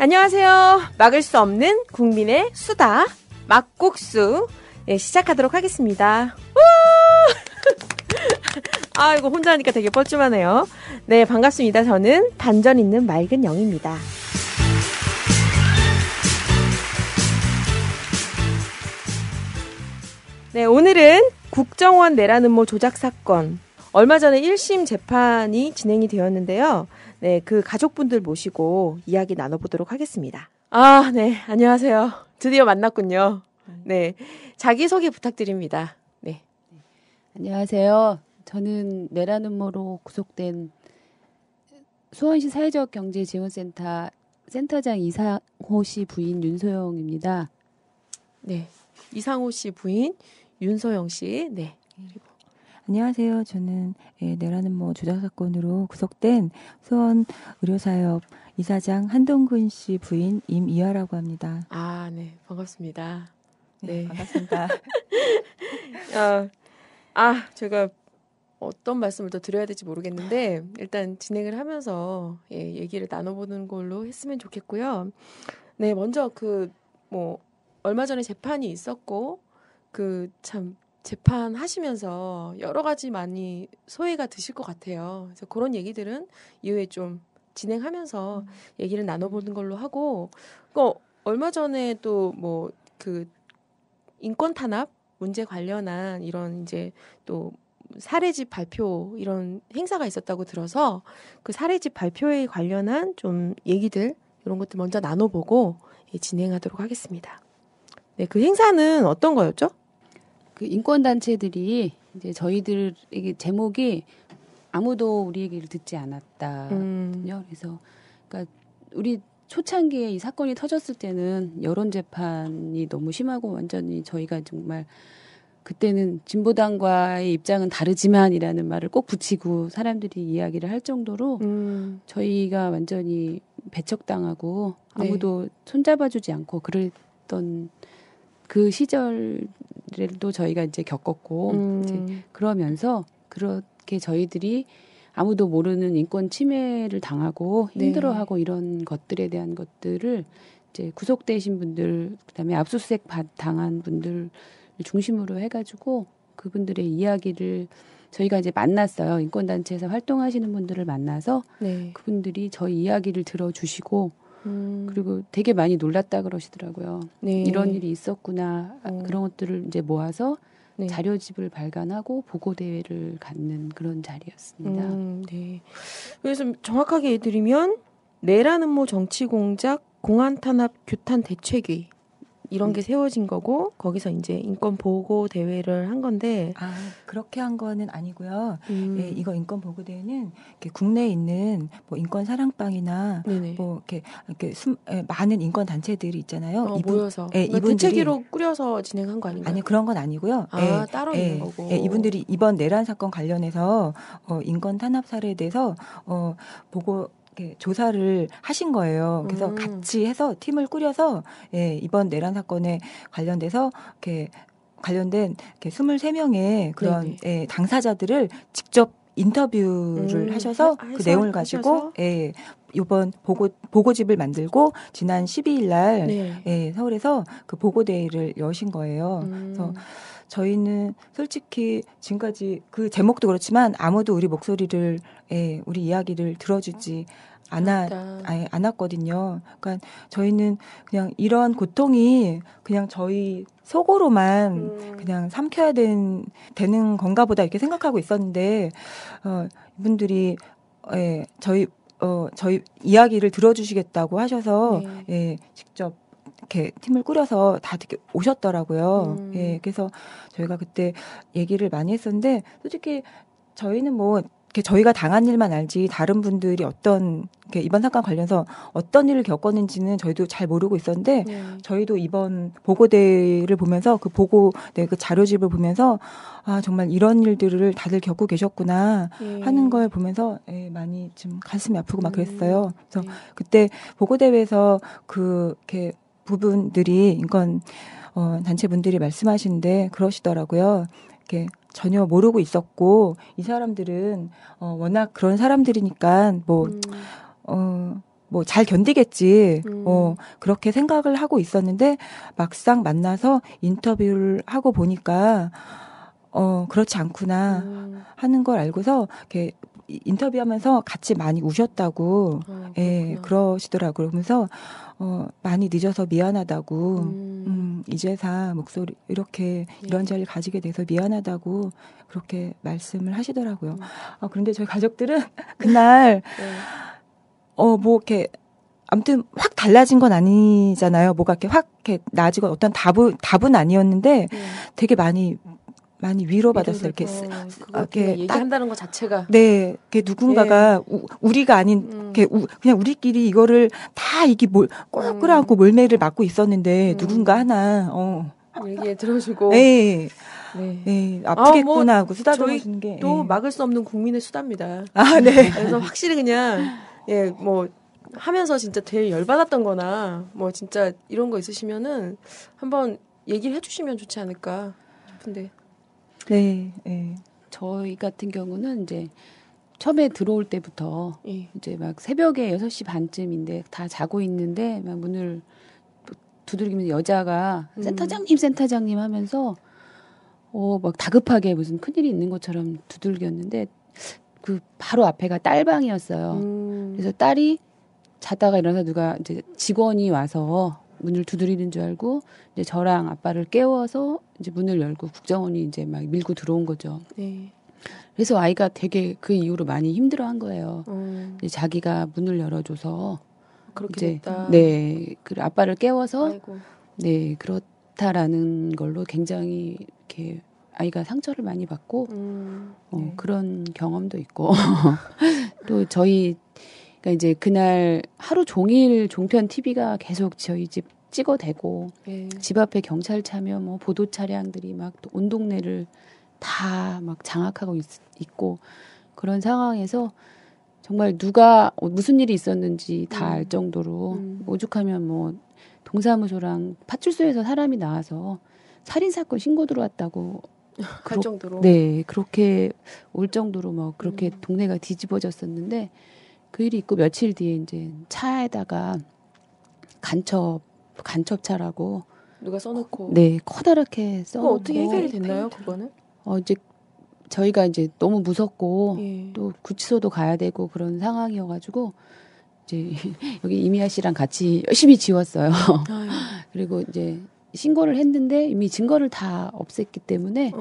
안녕하세요. 막을 수 없는 국민의 수다 막국수 시작하도록 하겠습니다. 아, 이거 혼자 하니까 되게 뻘쭘하네요. 네, 반갑습니다. 저는 반전 있는 맑은 영입니다. 네, 오늘은 국정원 내란 음모 조작 사건 얼마 전에 1심 재판이 진행이 되었는데요. 네, 그 가족분들 모시고 이야기 나눠보도록 하겠습니다. 아, 네, 안녕하세요. 드디어 만났군요. 네, 자기소개 부탁드립니다. 네. 안녕하세요. 저는 내란 음모로 구속된 수원시 사회적 경제지원센터 센터장 이상호 씨 부인 윤소영입니다. 네, 이상호 씨 부인 윤소영 씨. 네. 안녕하세요. 저는 내란 음모 조작 사건으로 구속된 수원 의료사업 이사장 한동근 씨 부인 임이화라고 합니다. 아, 네, 반갑습니다. 네, 반갑습니다. 제가 어떤 말씀을 더 드려야 될지 모르겠는데 일단 진행을 하면서 얘기를 나눠보는 걸로 했으면 좋겠고요. 네, 먼저 얼마 전에 재판이 있었고 참 재판 하시면서 여러 가지 많이 소회가 드실 것 같아요. 그래서 그런 얘기들은 이후에 좀 진행하면서 얘기를 나눠보는 걸로 하고, 얼마 전에 또 인권 탄압 문제 관련한 이런 이제 또 사례집 발표 이런 행사가 있었다고 들어서 그 사례집 발표에 관련한 좀 얘기들 이런 것들 먼저 나눠보고 진행하도록 하겠습니다. 네, 그 행사는 어떤 거였죠? 그 인권단체들이 이제 저희들에게 제목이 아무도 우리 얘기를 듣지 않았다요. 그래서 그러니까 우리 초창기에 이 사건이 터졌을 때는 여론 재판이 너무 심하고 완전히 저희가 정말 그때는 진보당과의 입장은 다르지만이라는 말을 꼭 붙이고 사람들이 이야기를 할 정도로 저희가 완전히 배척당하고 아무도 손잡아주지 않고 그랬던 그 시절도 저희가 이제 겪었고 이제 그러면서 그렇게 저희들이 아무도 모르는 인권 침해를 당하고 힘들어하고 이런 것들에 대한 것들을 이제 구속되신 분들 그다음에 압수수색 당한 분들 중심으로 해가지고 그분들의 이야기를 저희가 이제 만났어요. 인권단체에서 활동하시는 분들을 만나서 그분들이 저희 이야기를 들어주시고 그리고 되게 많이 놀랐다 그러시더라고요. 네. 이런 일이 있었구나. 그런 것들을 이제 모아서 자료집을 발간하고 보고대회를 갖는 그런 자리였습니다. 네. 그래서 정확하게 해드리면 내란 음모 정치공작 공안탄압 규탄 대책위 이런 게 세워진 거고 거기서 이제 인권 보고 대회를 한 건데 그렇게 한 거는 아니고요. 이거 인권 보고 대회는 국내에 있는 인권 사랑방이나 이렇게 많은 인권 단체들이 있잖아요. 모여서 이분들이 대책위로 꾸려서 진행한 거 아닌가요? 아니 그런 건 아니고요. 따로 있는 거고. 이분들이 이번 내란 사건 관련해서 인권 탄압 사례에 대해서 보고 조사를 하신 거예요. 그래서 같이 해서 팀을 꾸려서 이번 내란 사건에 관련돼서 관련된 23명의 그런 당사자들을 직접 인터뷰를 하셔서 그 내용을 가지고 이번 보고집을 만들고 지난 12일 날 서울에서 그 보고대회를 여신 거예요. 그래서 저희는 솔직히 지금까지 그 제목도 그렇지만 아무도 우리 목소리를 우리 이야기를 들어주지 않았거든요. 그러니까 저희는 그냥 이런 고통이 그냥 저희 속으로만 그냥 삼켜야 되는 건가 보다 이렇게 생각하고 있었는데 이분들이 저희 이야기를 들어주시겠다고 하셔서 직접 이렇게 팀을 꾸려서 다 이렇게 오셨더라고요. 그래서 저희가 그때 얘기를 많이 했었는데 솔직히 저희는 저희가 당한 일만 알지 다른 분들이 어떤 이번 사건 관련해서 어떤 일을 겪었는지는 저희도 잘 모르고 있었는데 저희도 이번 보고대를 보면서 그 그 자료집을 보면서 정말 이런 일들을 다들 겪고 계셨구나 하는 걸 보면서 많이 좀 가슴이 아프고 막 그랬어요. 그래서 그때 보고대회에서 부분들이 인권 단체 분들이 말씀하시는데 그러시더라고요. 이렇게 전혀 모르고 있었고 이 사람들은 워낙 그런 사람들이니까 뭐 잘 견디겠지. 그렇게 생각을 하고 있었는데 막상 만나서 인터뷰를 하고 보니까 그렇지 않구나 하는 걸 알고서 이렇게 인터뷰하면서 같이 많이 우셨다고 예, 그러시더라고요. 그러면서 많이 늦어서 미안하다고 이제사 목소리 이렇게 이런 자리를 가지게 돼서 미안하다고 그렇게 말씀을 하시더라고요. 그런데 저희 가족들은 그날 뭐 이렇게 아무튼 확 달라진 건 아니잖아요. 뭐가 이렇게 확 이렇게 나아지고 어떤 답은 아니었는데 되게 많이 위로받았어요. 이렇게 얘기한다는 것 자체가. 네, 누군가가 우리가 아닌, 그냥 우리끼리 이거를 다 이게 꼭 끌어안고 몰매를 맞고 있었는데 누군가 하나, 얘기해 들어주고. 네, 아프겠구나 하고 쓰다듬어 주는 게. 또 막을 수 없는 국민의 수다입니다. 네. 그래서 확실히 그냥 뭐 하면서 진짜 되게 열받았던 거나 뭐 진짜 이런 거 있으시면은 한번 얘기를 해주시면 좋지 않을까 싶은데. 네. 저희 같은 경우는 이제 처음에 들어올 때부터 이제 막 새벽에 6시 반쯤인데 다 자고 있는데 막 문을 두드리면 여자가 센터장님 하면서 막 다급하게 무슨 큰일이 있는 것처럼 두들겼는데 그 바로 앞에가 딸방이었어요. 그래서 딸이 자다가 일어나서 누가 이제 직원이 와서 문을 두드리는 줄 알고 이제 저랑 아빠를 깨워서 이제 문을 열고 국정원이 이제 막 밀고 들어온 거죠. 네. 그래서 아이가 되게 그 이후로 많이 힘들어한 거예요. 이제 자기가 문을 열어줘서 그렇게 이제 됐다. 네, 그 아빠를 깨워서 아이고. 네 그렇다라는 걸로 굉장히 이렇게 아이가 상처를 많이 받고 그런 경험도 있고 또 저희 그러니까 이제 그날 하루 종일 종편 TV가 계속 저희 집 찍어대고 집 앞에 경찰차며 뭐 보도 차량들이 막 온 동네를 다 막 장악하고 있고 그런 상황에서 정말 누가 무슨 일이 있었는지 다 알 정도로 오죽하면 뭐 동사무소랑 파출소에서 사람이 나와서 살인사건 신고 들어왔다고 할 정도로. 네, 그렇게 올 정도로 뭐 그렇게 동네가 뒤집어졌었는데 그 일이 있고 며칠 뒤에 이제 차에다가 간첩차라고 누가 써놓고. 네, 커다랗게 써놓고. 어떻게 해결이 됐나요, 그거는? 이제 저희가 이제 너무 무섭고 또 구치소도 가야 되고 그런 상황이어가지고 이제 여기 이미아 씨랑 같이 열심히 지웠어요. 그리고 이제 신고를 했는데 이미 증거를 다 없앴기 때문에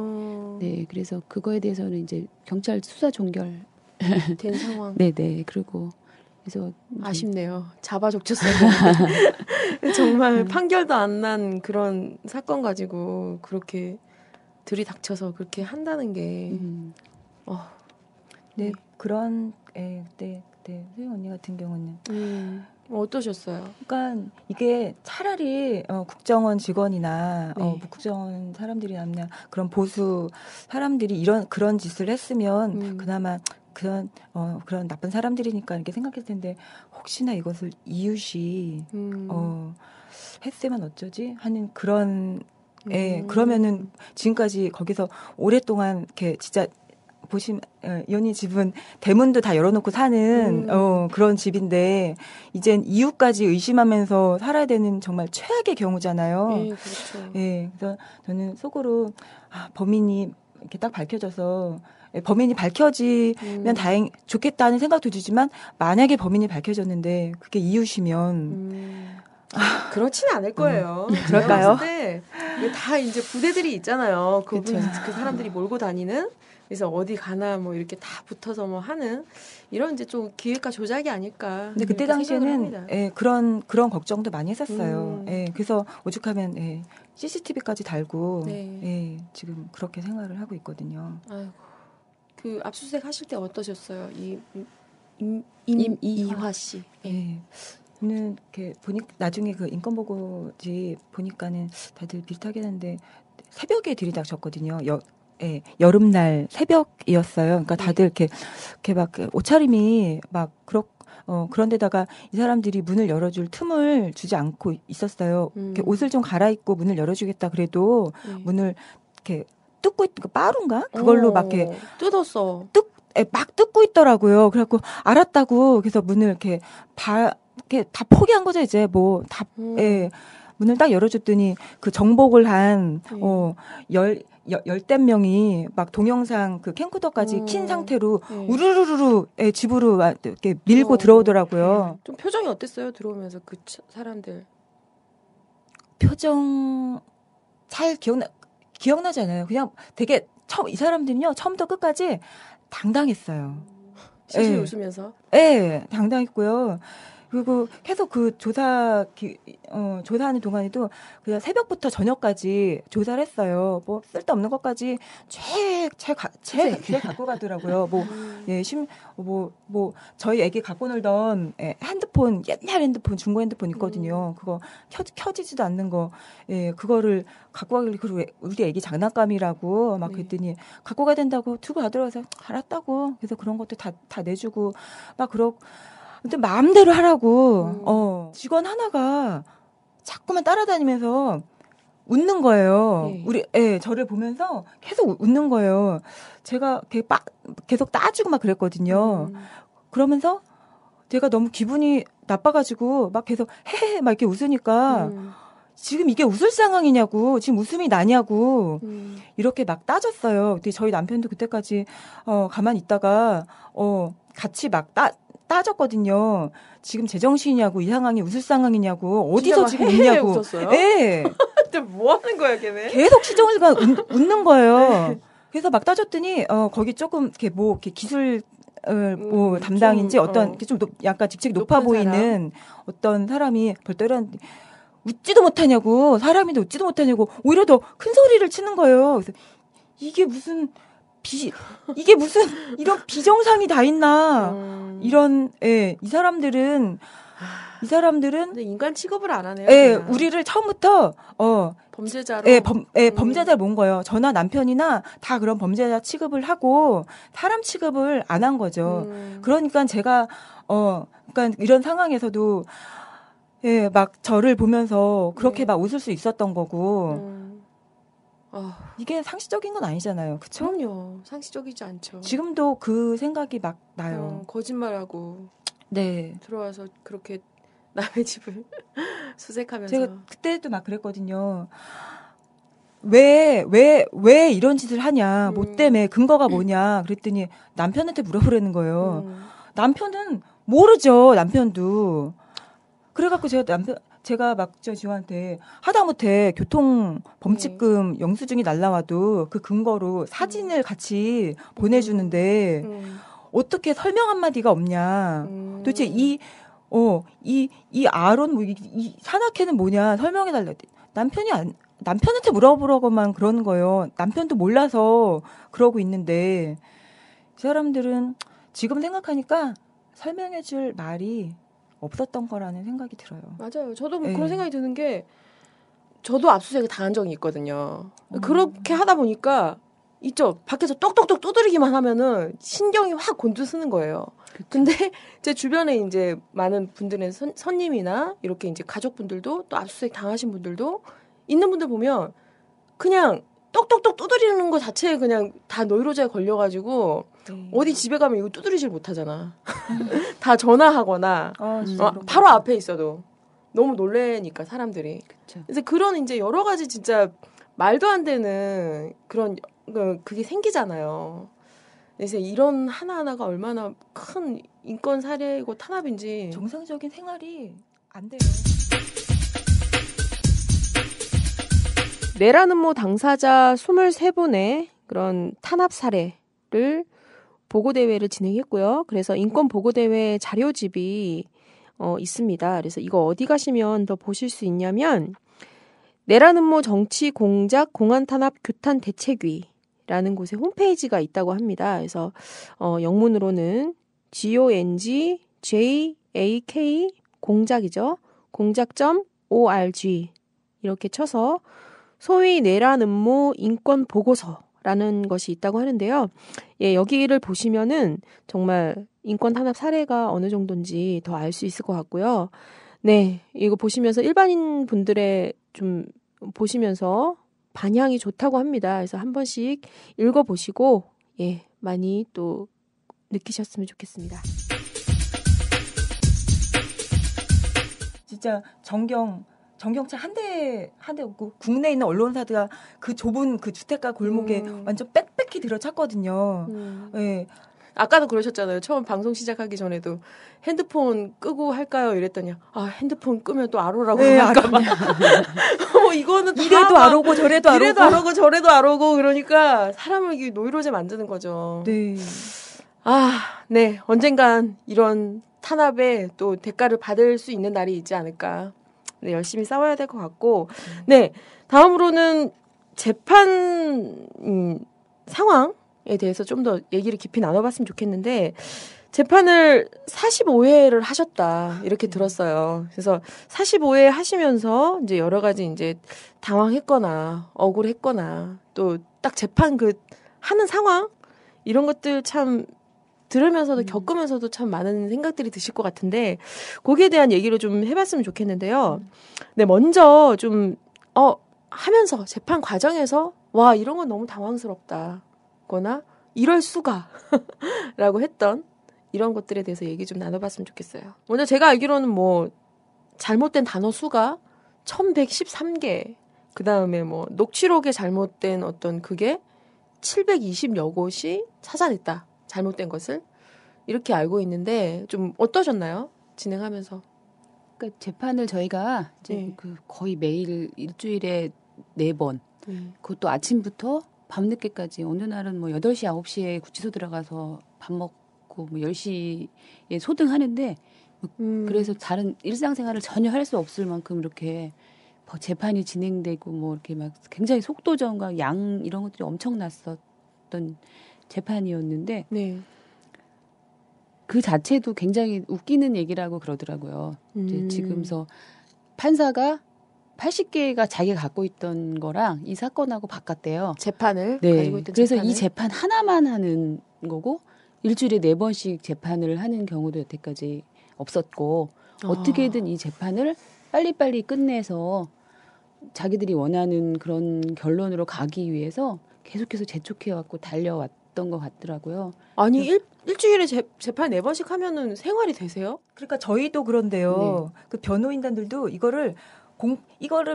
네, 그래서 그거에 대해서는 이제 경찰 수사 종결 된 상황. 네네. 그리고 그래서 아쉽네요. 잡아족쳤어요. 정말 판결도 안 난 그런 사건 가지고 그렇게 들이닥쳐서 그렇게 한다는 게. 네, 그런 그때 소영 언니 같은 경우는 어떠셨어요? 그러니까 이게 차라리 국정원 직원이나 국정원 사람들이나 그런 보수 사람들이 그런 짓을 했으면 그나마 그런 나쁜 사람들이니까 이렇게 생각했을 텐데 혹시나 이것을 이웃이 했으면 어쩌지 하는 그런 그러면은 지금까지 거기서 오랫동안 이렇게 진짜 보시면 이 언니 집은 대문도 다 열어놓고 사는 그런 집인데 이젠 이웃까지 의심하면서 살아야 되는 정말 최악의 경우잖아요. 그렇죠. 그래서 저는 속으로 범인이 이렇게 딱 밝혀져서 범인이 밝혀지면 좋겠다는 생각도 들지만 만약에 범인이 밝혀졌는데 그게 이웃이면 그렇지는 않을 거예요. 그럴까요? 다 이제 부대들이 있잖아요. 그 그쵸. 사람들이 몰고 다니는. 그래서 어디 가나 뭐 이렇게 다 붙어서 뭐 하는 이런 이제 좀 기획과 조작이 아닐까. 근데 그때 당시에는 그런 걱정도 많이 했었어요. 그래서 오죽하면 CCTV까지 달고 지금 그렇게 생활을 하고 있거든요. 아이고. 그 압수수색 하실 때 어떠셨어요? 이화 씨. 저는 이렇게 나중에 그 인권보고지 보니까는 다들 비슷하긴 한데 새벽에 들이닥쳤거든요. 여름날 새벽이었어요. 그러니까 다들 이렇게 막 옷차림이 막 그런데다가 이 사람들이 문을 열어줄 tum을 주지 않고 있었어요. 이렇게 옷을 좀 갈아입고 문을 열어주겠다 그래도 문을 이렇게 뜯고 있는 거 빠른가? 그걸로 막 이렇게 뜯었어. 막 뜯고 있더라고요. 그래갖고 알았다고 그래서 문을 이렇게 이렇게 다 포기한 거죠. 이제 뭐 다 예. 문을 딱 열어줬더니 그 정복을 한 열댓 명이 막 동영상 그 캠코더까지 킨 상태로 우르르르 집으로 이렇게 밀고 들어오더라고요. 좀 표정이 어땠어요? 들어오면서 그 사람들 표정 잘 기억나지 않아요. 그냥 되게 이 사람들은요 처음부터 끝까지 당당했어요. 실실 웃으면서. 네, 당당했고요. 그리고 계속 그 조사하는 동안에도 그냥 새벽부터 저녁까지 조사를 했어요. 뭐 쓸데없는 것까지 갖고 가더라고요. 저희 애기 갖고 놀던 핸드폰, 옛날 핸드폰, 중고 핸드폰 있거든요. 그거 켜지지도 않는 거, 그거를 갖고 가길래 그리고 우리 애기 장난감이라고 막 그랬더니 갖고 가야 된다고 두고 가더라고요. 알았다고. 그래서 그런 것도 다 내주고 막 근데 마음대로 하라고. 직원 하나가 자꾸만 따라다니면서 웃는 거예요. 저를 보면서 계속 웃는 거예요. 제가 계속 따지고 막 그랬거든요. 그러면서 제가 너무 기분이 나빠가지고 막 계속 헤헤 막 이렇게 웃으니까 지금 이게 웃을 상황이냐고, 지금 웃음이 나냐고 이렇게 막 따졌어요. 근데 저희 남편도 그때까지 가만히 있다가 같이 막 따졌거든요. 지금 제정신이냐고, 이 상황이 웃을 상황이냐고, 어디서 지금 웃냐고. 웃었어요? 네. 근데 뭐 하는 거야, 걔네? 계속 시정일간 웃는 거예요. 그래서 막 따졌더니 거기 조금 이렇게 기술 담당인지 어떤 좀 약간 직책이 높아 보이는 어떤 사람이 벌떡 웃지도 못하냐고, 사람인데 웃지도 못하냐고, 오히려 더 큰 소리를 치는 거예요. 그래서 이게 무슨 이런 비정상이 다 있나. 이 사람들은 근데 인간 취급을 안 하네요. 우리를 처음부터 범죄자로 범죄자를 본 거예요. 저나 남편이나 다 그런 범죄자 취급을 하고 사람 취급을 안 한 거죠. 그러니까 제가 그러니까 이런 상황에서도 막 저를 보면서 그렇게 막 웃을 수 있었던 거고. 이게 상식적인 건 아니잖아요. 그쵸? 그럼요. 상식적이지 않죠. 지금도 그 생각이 막 나요. 거짓말하고 네. 들어와서 그렇게 남의 집을 수색하면서. 제가 그때도 막 그랬거든요. 왜 이런 짓을 하냐. 뭐 때문에 근거가 뭐냐. 그랬더니 남편한테 물어보라는 거예요. 남편은 모르죠. 남편도. 그래갖고 제가 막 저 지호한테 하다못해 교통 범칙금 영수증이 날라와도 그 근거로 사진을 같이 보내주는데 어떻게 설명 한마디가 없냐. 도대체 이 아론 이 산악회는 뭐냐 설명해달라. 남편한테 물어보라고만 그러는 거예요. 남편도 몰라서 그러고 있는데 이 사람들은 지금 생각하니까 설명해줄 말이 없었던 거라는 생각이 들어요. 맞아요. 저도 그런 생각이 드는 게 저도 압수수색을 당한 적이 있거든요. 그렇게 하다 보니까 있죠. 밖에서 똑똑똑 두드리기만 하면은 신경이 확 곤두서는 거예요. 그쵸. 근데 제 주변에 이제 많은 분들은 선님이나 이렇게 이제 가족분들도 또 압수수색 당하신 분들도 있는 분들 보면 그냥 똑똑똑 두드리는 거 자체에 그냥 다 노이로제에 걸려가지고 어디 집에 가면 이거 두드리질 못하잖아. 다 전화하거나 바로 앞에 있어도 너무 놀래니까 사람들이. 그쵸. 그래서 그런 이제 여러 가지 진짜 말도 안 되는 그런 그게 생기잖아요. 그래서 이런 하나하나가 얼마나 큰 인권 살해이고 탄압인지 정상적인 생활이 안 돼요. 내란음모 당사자 23분의 그런 탄압 사례를 보고대회를 진행했고요. 그래서 인권보고대회 자료집이 있습니다. 그래서 이거 어디 가시면 더 보실 수 있냐면 내란음모 정치 공작 공안 탄압 규탄 대책위라는 곳에 홈페이지가 있다고 합니다. 그래서 영문으로는 GONGJAK 공작이죠. 공작.org 이렇게 쳐서 소위 내란음모 인권보고서라는 것이 있다고 하는데요. 여기를 보시면은 정말 인권 탄압 사례가 어느 정도인지 더 알 수 있을 것 같고요. 네, 이거 보시면서 일반인 분들의 좀 보시면서 반향이 좋다고 합니다. 그래서 한 번씩 읽어보시고 많이 또 느끼셨으면 좋겠습니다. 진짜 전경차 한 대 없고 국내에 있는 언론사들가 그 좁은 그 주택가 골목에 완전 빽빽히 들어찼거든요. 네. 아까도 그러셨잖아요. 처음 방송 시작하기 전에도 핸드폰 끄고 할까요? 이랬더니 핸드폰 끄면 또 아로라고 네, 할까봐. 이거는 이래도 아로고 저래도 아로고. 이래도 아로고 저래도 아로고 그러니까 사람을 이게 노이로제 만드는 거죠. 네. 네. 언젠간 이런 탄압에 또 대가를 받을 수 있는 날이 있지 않을까. 네, 열심히 싸워야 될 것 같고. 네. 다음으로는 재판 상황에 대해서 좀 더 얘기를 깊이 나눠봤으면 좋겠는데 재판을 45회를 하셨다 이렇게 들었어요. 그래서 45회 하시면서 이제 여러 가지 이제 당황했거나 억울했거나 또 딱 재판 하는 상황 이런 것들 참 들으면서도 겪으면서도 참 많은 생각들이 드실 것 같은데 거기에 대한 얘기를 좀 해봤으면 좋겠는데요. 네, 먼저 좀 하면서 재판 과정에서 와 이런 건 너무 당황스럽다거나 이럴 수가 라고 했던 이런 것들에 대해서 얘기 좀 나눠봤으면 좋겠어요. 먼저 제가 알기로는 뭐 잘못된 단어 수가 1113개 그 다음에 뭐 녹취록에 잘못된 어떤 그게 720여 곳이 찾아냈다. 잘못된 것을 이렇게 알고 있는데 좀 어떠셨나요? 진행하면서. 그러니까 재판을 저희가 이제 거의 매일 일주일에 4번 그것도 아침부터 밤늦게까지 어느 날은 뭐 8시, 9시에 구치소 들어가서 밥 먹고 뭐 10시에 소등하는데 그래서 다른 일상생활을 전혀 할 수 없을 만큼 이렇게 재판이 진행되고 뭐 이렇게 막 굉장히 속도전과 양 이런 것들이 엄청났었던 재판이었는데 네. 그 자체도 굉장히 웃기는 얘기라고 그러더라고요. 이제 지금서 판사가 80개가 자기가 갖고 있던 거랑 이 사건하고 바꿨대요. 재판을 네. 가지고 있던 그래서 재판을. 이 재판 하나만 하는 거고 일주일에 4번씩 재판을 하는 경우도 여태까지 없었고 어떻게든 이 재판을 빨리빨리 끝내서 자기들이 원하는 그런 결론으로 가기 위해서 계속해서 재촉해왔고 달려왔던 것 같더라고요. 아니 일주일에 재판 4번씩 하면은 생활이 되세요? 그러니까 저희도 그런데요. 네. 그 변호인단들도 이거를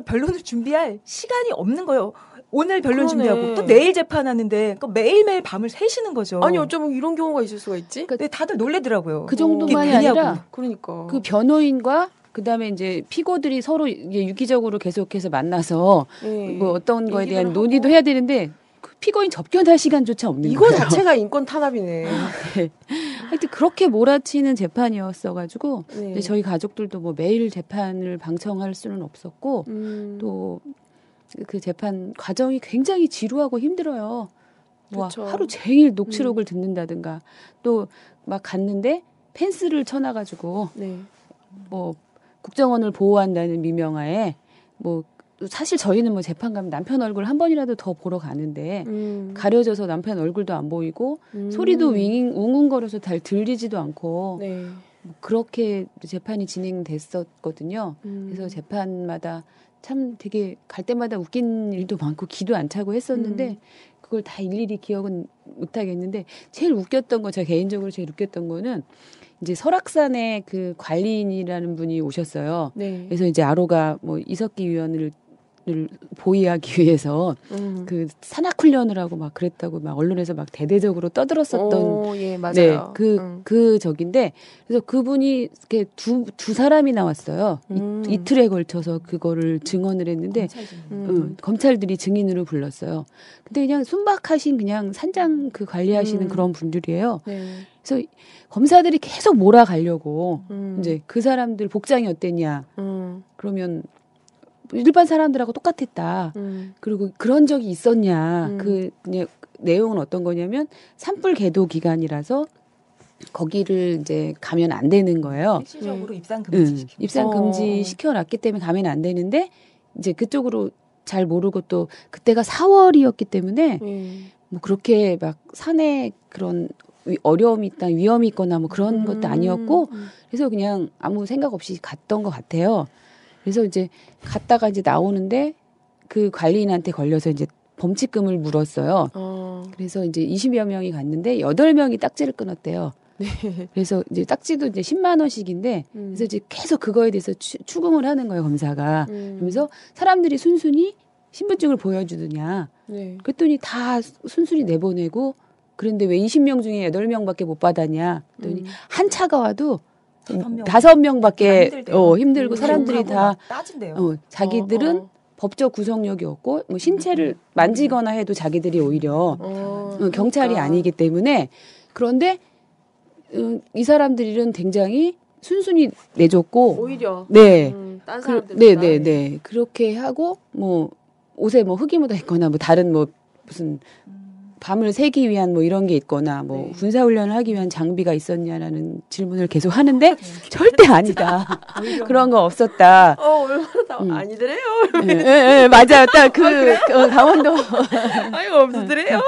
변론을 준비할 시간이 없는 거예요. 오늘 변론 그러네. 준비하고 또 내일 재판하는데 그러니까 매일매일 밤을 새시는 거죠. 아니 어쩌면 이런 경우가 있을 수가 있지? 근데 다들 놀래더라고요. 그 정도만이 이게 되냐고. 아니라 그러니까 그 변호인과 그다음에 이제 피고들이 서로 이게 유기적으로 계속해서 만나서 뭐 어떤 거에 대한 논의도 해야 되는데 그 피고인 접견할 시간조차 없는 이거 거예요. 자체가 인권 탄압이네. 네. 하여튼 그렇게 몰아치는 재판이었어가지고 네. 저희 가족들도 뭐 매일 재판을 방청할 수는 없었고 또 그 재판 과정이 굉장히 지루하고 힘들어요. 뭐 그쵸. 하루 종일 녹취록을 듣는다든가 또 막 갔는데 펜스를 쳐놔가지고 네. 뭐 국정원을 보호한다는 미명하에 뭐 사실 저희는 뭐 재판 가면 남편 얼굴 한 번이라도 더 보러 가는데 가려져서 남편 얼굴도 안 보이고 소리도 웅웅거려서 잘 들리지도 않고 네. 그렇게 재판이 진행됐었거든요. 그래서 재판마다 참 되게 갈 때마다 웃긴 일도 많고 기도 안 차고 했었는데 그걸 다 일일이 기억은 못 하겠는데 제일 웃겼던 거, 제가 개인적으로 제일 웃겼던 거는 이제 설악산에 그 관리인이라는 분이 오셨어요. 네. 그래서 이제 아로가 뭐 이석기 위원을 보위하기 위해서 그 산악훈련을 하고 막 그랬다고 막 언론에서 막 대대적으로 떠들었었던 예, 맞아요. 네, 그 적인데 그래서 그분이 이렇게 두 사람이 나왔어요. 이틀에 걸쳐서 그거를 증언을 했는데 검찰들이 증인으로 불렀어요. 근데 그냥 순박하신 그냥 산장 그 관리하시는 그런 분들이에요. 네. 그래서 검사들이 계속 몰아가려고 이제 그 사람들 복장이 어땠냐 그러면 일반 사람들하고 똑같았다. 그리고 그런 적이 있었냐. 그 그냥 내용은 어떤 거냐면 산불 계도 기간이라서 거기를 이제 가면 안 되는 거예요. 일시적으로 입상 금지 시키고. 입상 금지 시켜놨기 때문에 가면 안 되는데 이제 그쪽으로 잘 모르고 또 그때가 4월이었기 때문에 뭐 그렇게 막 산에 그런 어려움이 있다, 위험이 있거나 뭐 그런 것도 아니었고 그래서 그냥 아무 생각 없이 갔던 것 같아요. 그래서 이제 갔다가 이제 나오는데 그 관리인한테 걸려서 이제 범칙금을 물었어요. 그래서 이제 20여 명이 갔는데 8명이 딱지를 끊었대요. 그래서 이제 딱지도 이제 10만 원씩인데 그래서 이제 계속 그거에 대해서 추궁을 하는 거예요, 검사가. 그러면서 사람들이 순순히 신분증을 보여주느냐. 네. 그랬더니 다 순순히 내보내고 그런데 왜 20명 중에 8명밖에 못 받았냐. 그랬더니 한 차가 와도 5명밖에 힘들고 사람들이 다 따진대요. 자기들은 법적 구속력이 없고 뭐 신체를 만지거나 해도 자기들이 오히려 경찰이 그러니까. 아니기 때문에 그런데 이 사람들은 굉장히 순순히 내줬고 오히려 네. 딴 사람들 네. 그렇게 하고 뭐 옷에 뭐 흙이 묻어 있거나 뭐 다른 뭐 무슨 밤을 새기 위한 뭐 이런 게 있거나 뭐 네. 군사 훈련을 하기 위한 장비가 있었냐라는 질문을 계속 하는데 절대 아니다. 그런 거 없었다. 얼마나 아니더래요. 예, 맞아요. 딱 강원도 아유 없으더래요.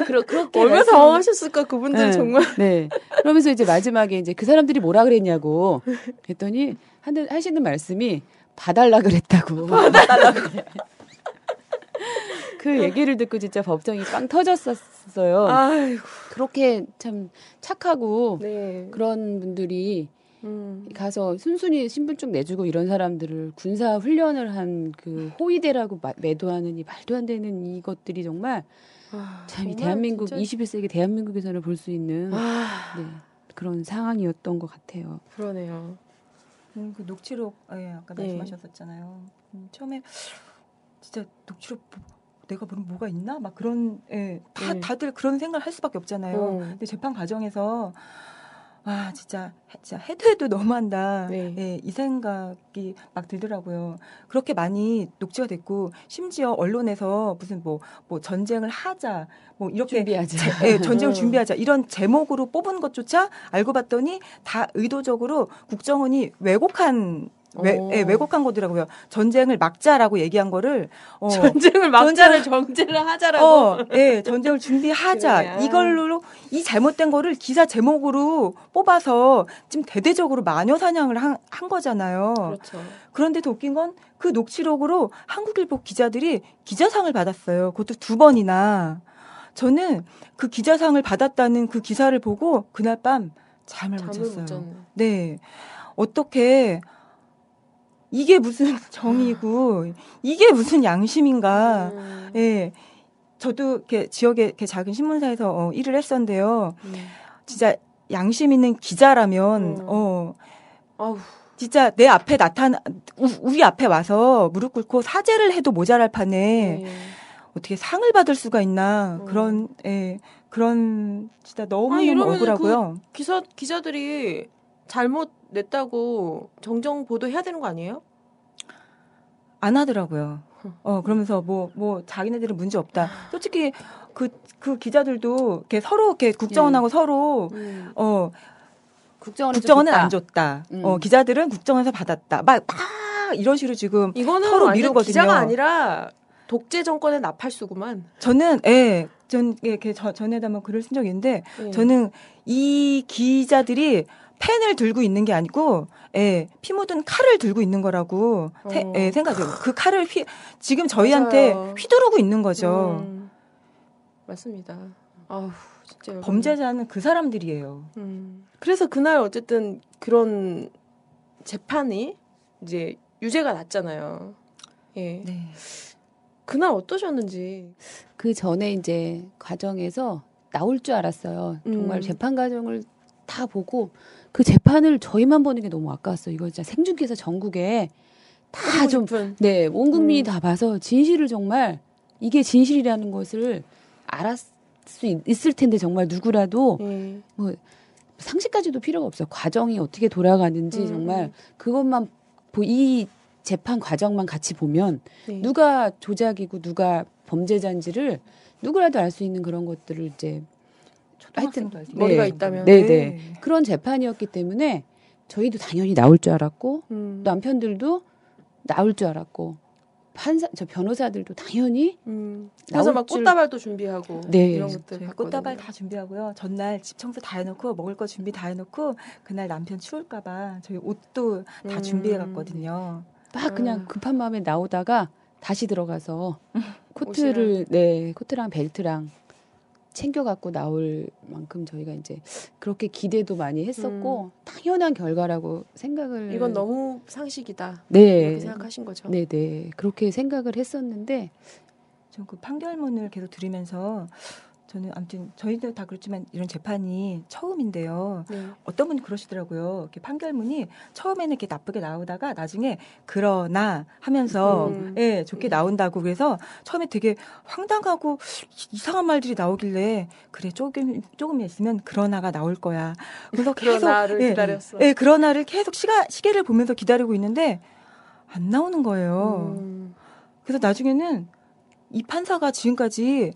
그렇게 얼마나 당황하셨을까 그분들 정말. 네. 그러면서 이제 마지막에 이제 그 사람들이 뭐라 그랬냐고 했더니 하시는 말씀이 봐달라 그랬다고. 봐달라 그래. 그 얘기를 듣고 진짜 법정이 빵 터졌었어요. 아이고. 그렇게 참 착하고 네. 그런 분들이 가서 순순히 신분증 내주고 이런 사람들을 군사 훈련을 한 그 호위대라고 매도하는 이 말도 안 되는 이것들이 정말 참 이 대한민국 진짜... 21세기 대한민국에서는 볼 수 있는 네, 그런 상황이었던 것 같아요. 그러네요. 그 녹취록 아까 말씀하셨었잖아요. 처음에 진짜 녹취록 내가 모르는 뭐가 있나? 막 그런 다들 그런 생각을 할 수밖에 없잖아요. 근데 재판 과정에서 와 진짜 해도 너무한다. 네, 이 생각이 막 들더라고요. 그렇게 많이 녹취가 됐고 심지어 언론에서 무슨 뭐 전쟁을 하자 뭐 이렇게 준비하자. 전쟁을 준비하자 이런 제목으로 뽑은 것조차 알고 봤더니 다 의도적으로 국정원이 왜곡한 거더라고요. 전쟁을 막자라고 얘기한 거를 전쟁을 막자를 정제를 하자라고. 전쟁을 준비하자. 이걸로 이 잘못된 거를 기사 제목으로 뽑아서 지금 대대적으로 마녀 사냥을 한 거잖아요. 그렇죠. 그런데 더 웃긴 건 그 녹취록으로 한국일보 기자들이 기자상을 받았어요. 그것도 2번이나. 저는 그 기자상을 받았다는 그 기사를 보고 그날 밤 잠을 못 잤어요. 네. 어떻게 이게 무슨 정의고 이게 무슨 양심인가. 예. 저도 이렇게 지역에 이렇게 작은 신문사에서 일을 했었는데요. 진짜 양심 있는 기자라면 진짜 내 앞에 우리 앞에 와서 무릎 꿇고 사죄를 해도 모자랄 판에 어떻게 상을 받을 수가 있나. 그런 진짜 너무 억울하고요. 그 기자들이 잘못 냈다고 정정 보도해야 되는 거 아니에요? 안 하더라고요. 그러면서 뭐 자기네들은 문제 없다. 솔직히 그 기자들도 이렇게 서로 이렇게 국정원하고 서로 국정원은 안 줬다. 기자들은 국정원에서 받았다. 막 이런 식으로 지금 이거는 서로 미루거든요. 기자가 아니라 독재 정권의 나팔수구만. 저는 이렇게 전에도 한번 글을 쓴 적이 있는데 저는 이 기자들이 펜을 들고 있는 게 아니고 피 묻은 칼을 들고 있는 거라고 생각해요. 그 칼을 지금 저희한테 맞아요. 휘두르고 있는 거죠. 맞습니다. 아우, 진짜 범죄자는 그 사람들이에요. 그래서 그날 어쨌든 그런 재판이 이제 유죄가 났잖아요. 예. 네. 그날 어떠셨는지. 그 전에 이제 과정에서 나올 줄 알았어요. 정말 재판 과정을 다 보고 그 재판을 저희만 보는 게 너무 아까웠어요. 이거 진짜 생중계에서 전국에 다 좀 온 국민이 다 봐서 진실을 정말 이게 진실이라는 것을 알았 수 있을 텐데 정말 누구라도 뭐 상식까지도 필요가 없어요. 과정이 어떻게 돌아가는지 정말 그것만 이 재판 과정만 같이 보면 누가 조작이고 누가 범죄자인지를 누구라도 알 수 있는 그런 것들을 이제 하여튼 머리가 있다면 그런 재판이었기 때문에 저희도 당연히 나올 줄 알았고 남편들도 나올 줄 알았고 저 변호사들도 당연히 그래서 막 꽃다발도 준비하고 이런 것들 꽃다발 다 준비하고요. 전날 집 청소 다 해놓고 먹을 거 준비 다 해놓고 그날 남편 추울까봐 저희 옷도 다 준비해 갔거든요. 막 그냥 급한 마음에 나오다가 다시 들어가서 코트랑 벨트랑 챙겨갖고 나올 만큼 저희가 이제 그렇게 기대도 많이 했었고 당연한 결과라고 생각을 이건 너무 상식이다. 네. 이렇게 생각하신 거죠. 네네 그렇게 생각을 했었는데 전 그 판결문을 계속 들으면서 저는 아무튼 저희도 다 그렇지만 이런 재판이 처음인데요. 네. 어떤 분이 그러시더라고요. 이렇게 판결문이 처음에는 이렇게 나쁘게 나오다가 나중에 그러나 하면서 예, 좋게 나온다고 그래서 처음에 되게 황당하고 이상한 말들이 나오길래 그래 조금 있으면 그러나가 나올 거야. 그래서 계속 그러나를 예, 기다렸어. 예, 그러나를 계속 시계를 보면서 기다리고 있는데 안 나오는 거예요. 그래서 나중에는 이 판사가 지금까지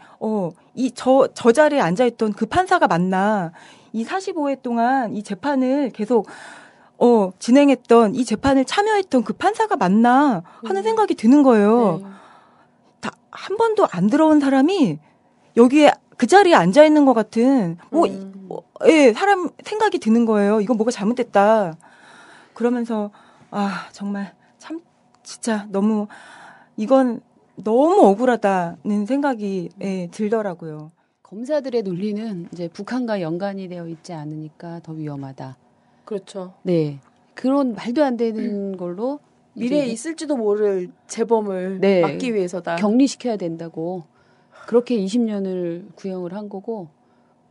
저 자리에 앉아있던 그 판사가 맞나 이 45회 동안 이 재판을 계속 진행했던 이 재판을 참여했던 그 판사가 맞나 하는 생각이 드는 거예요. 네. 다 한 번도 안 들어온 사람이 여기에 그 자리에 앉아 있는 것 같은 예, 사람 생각이 드는 거예요. 이거 뭐가 잘못됐다. 그러면서 정말 참 진짜 이건 너무 억울하다는 생각이 들더라고요. 검사들의 논리는 이제 북한과 연관이 되어 있지 않으니까 더 위험하다. 그렇죠. 네. 그런 말도 안 되는 걸로 미래에 있을지도 모를 재범을 네. 막기 위해서다. 격리시켜야 된다고 그렇게 20년을 구형을 한 거고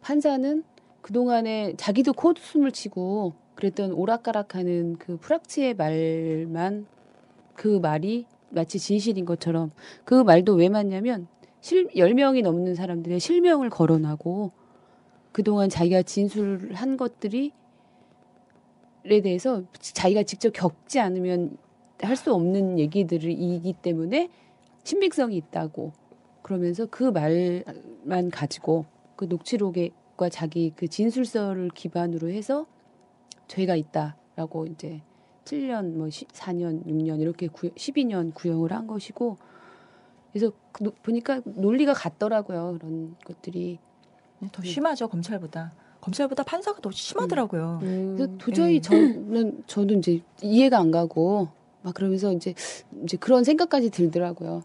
판사는 그동안에 자기도 코웃음을 치고 그랬던 오락가락하는 그 프락치의 말만 그 말이 마치 진실인 것처럼 그 말도 왜 맞냐면 10명이 넘는 사람들의 실명을 거론하고 그동안 자기가 진술한 것들에 대해서 자기가 직접 겪지 않으면 할 수 없는 얘기들이기 때문에 신빙성이 있다고 그러면서 그 말만 가지고 그 녹취록과 자기 그 진술서를 기반으로 해서 죄가 있다라고 이제 7년, 4년, 6년 이렇게 12년 구형을 한 것이고 그래서 보니까 논리가 같더라고요. 그런 것들이. 더 심하죠, 검찰보다. 검찰보다 판사가 더 심하더라고요. 그래서 도저히 저도 이제 이해가 안 가고 막 그러면서 이제 그런 생각까지 들더라고요.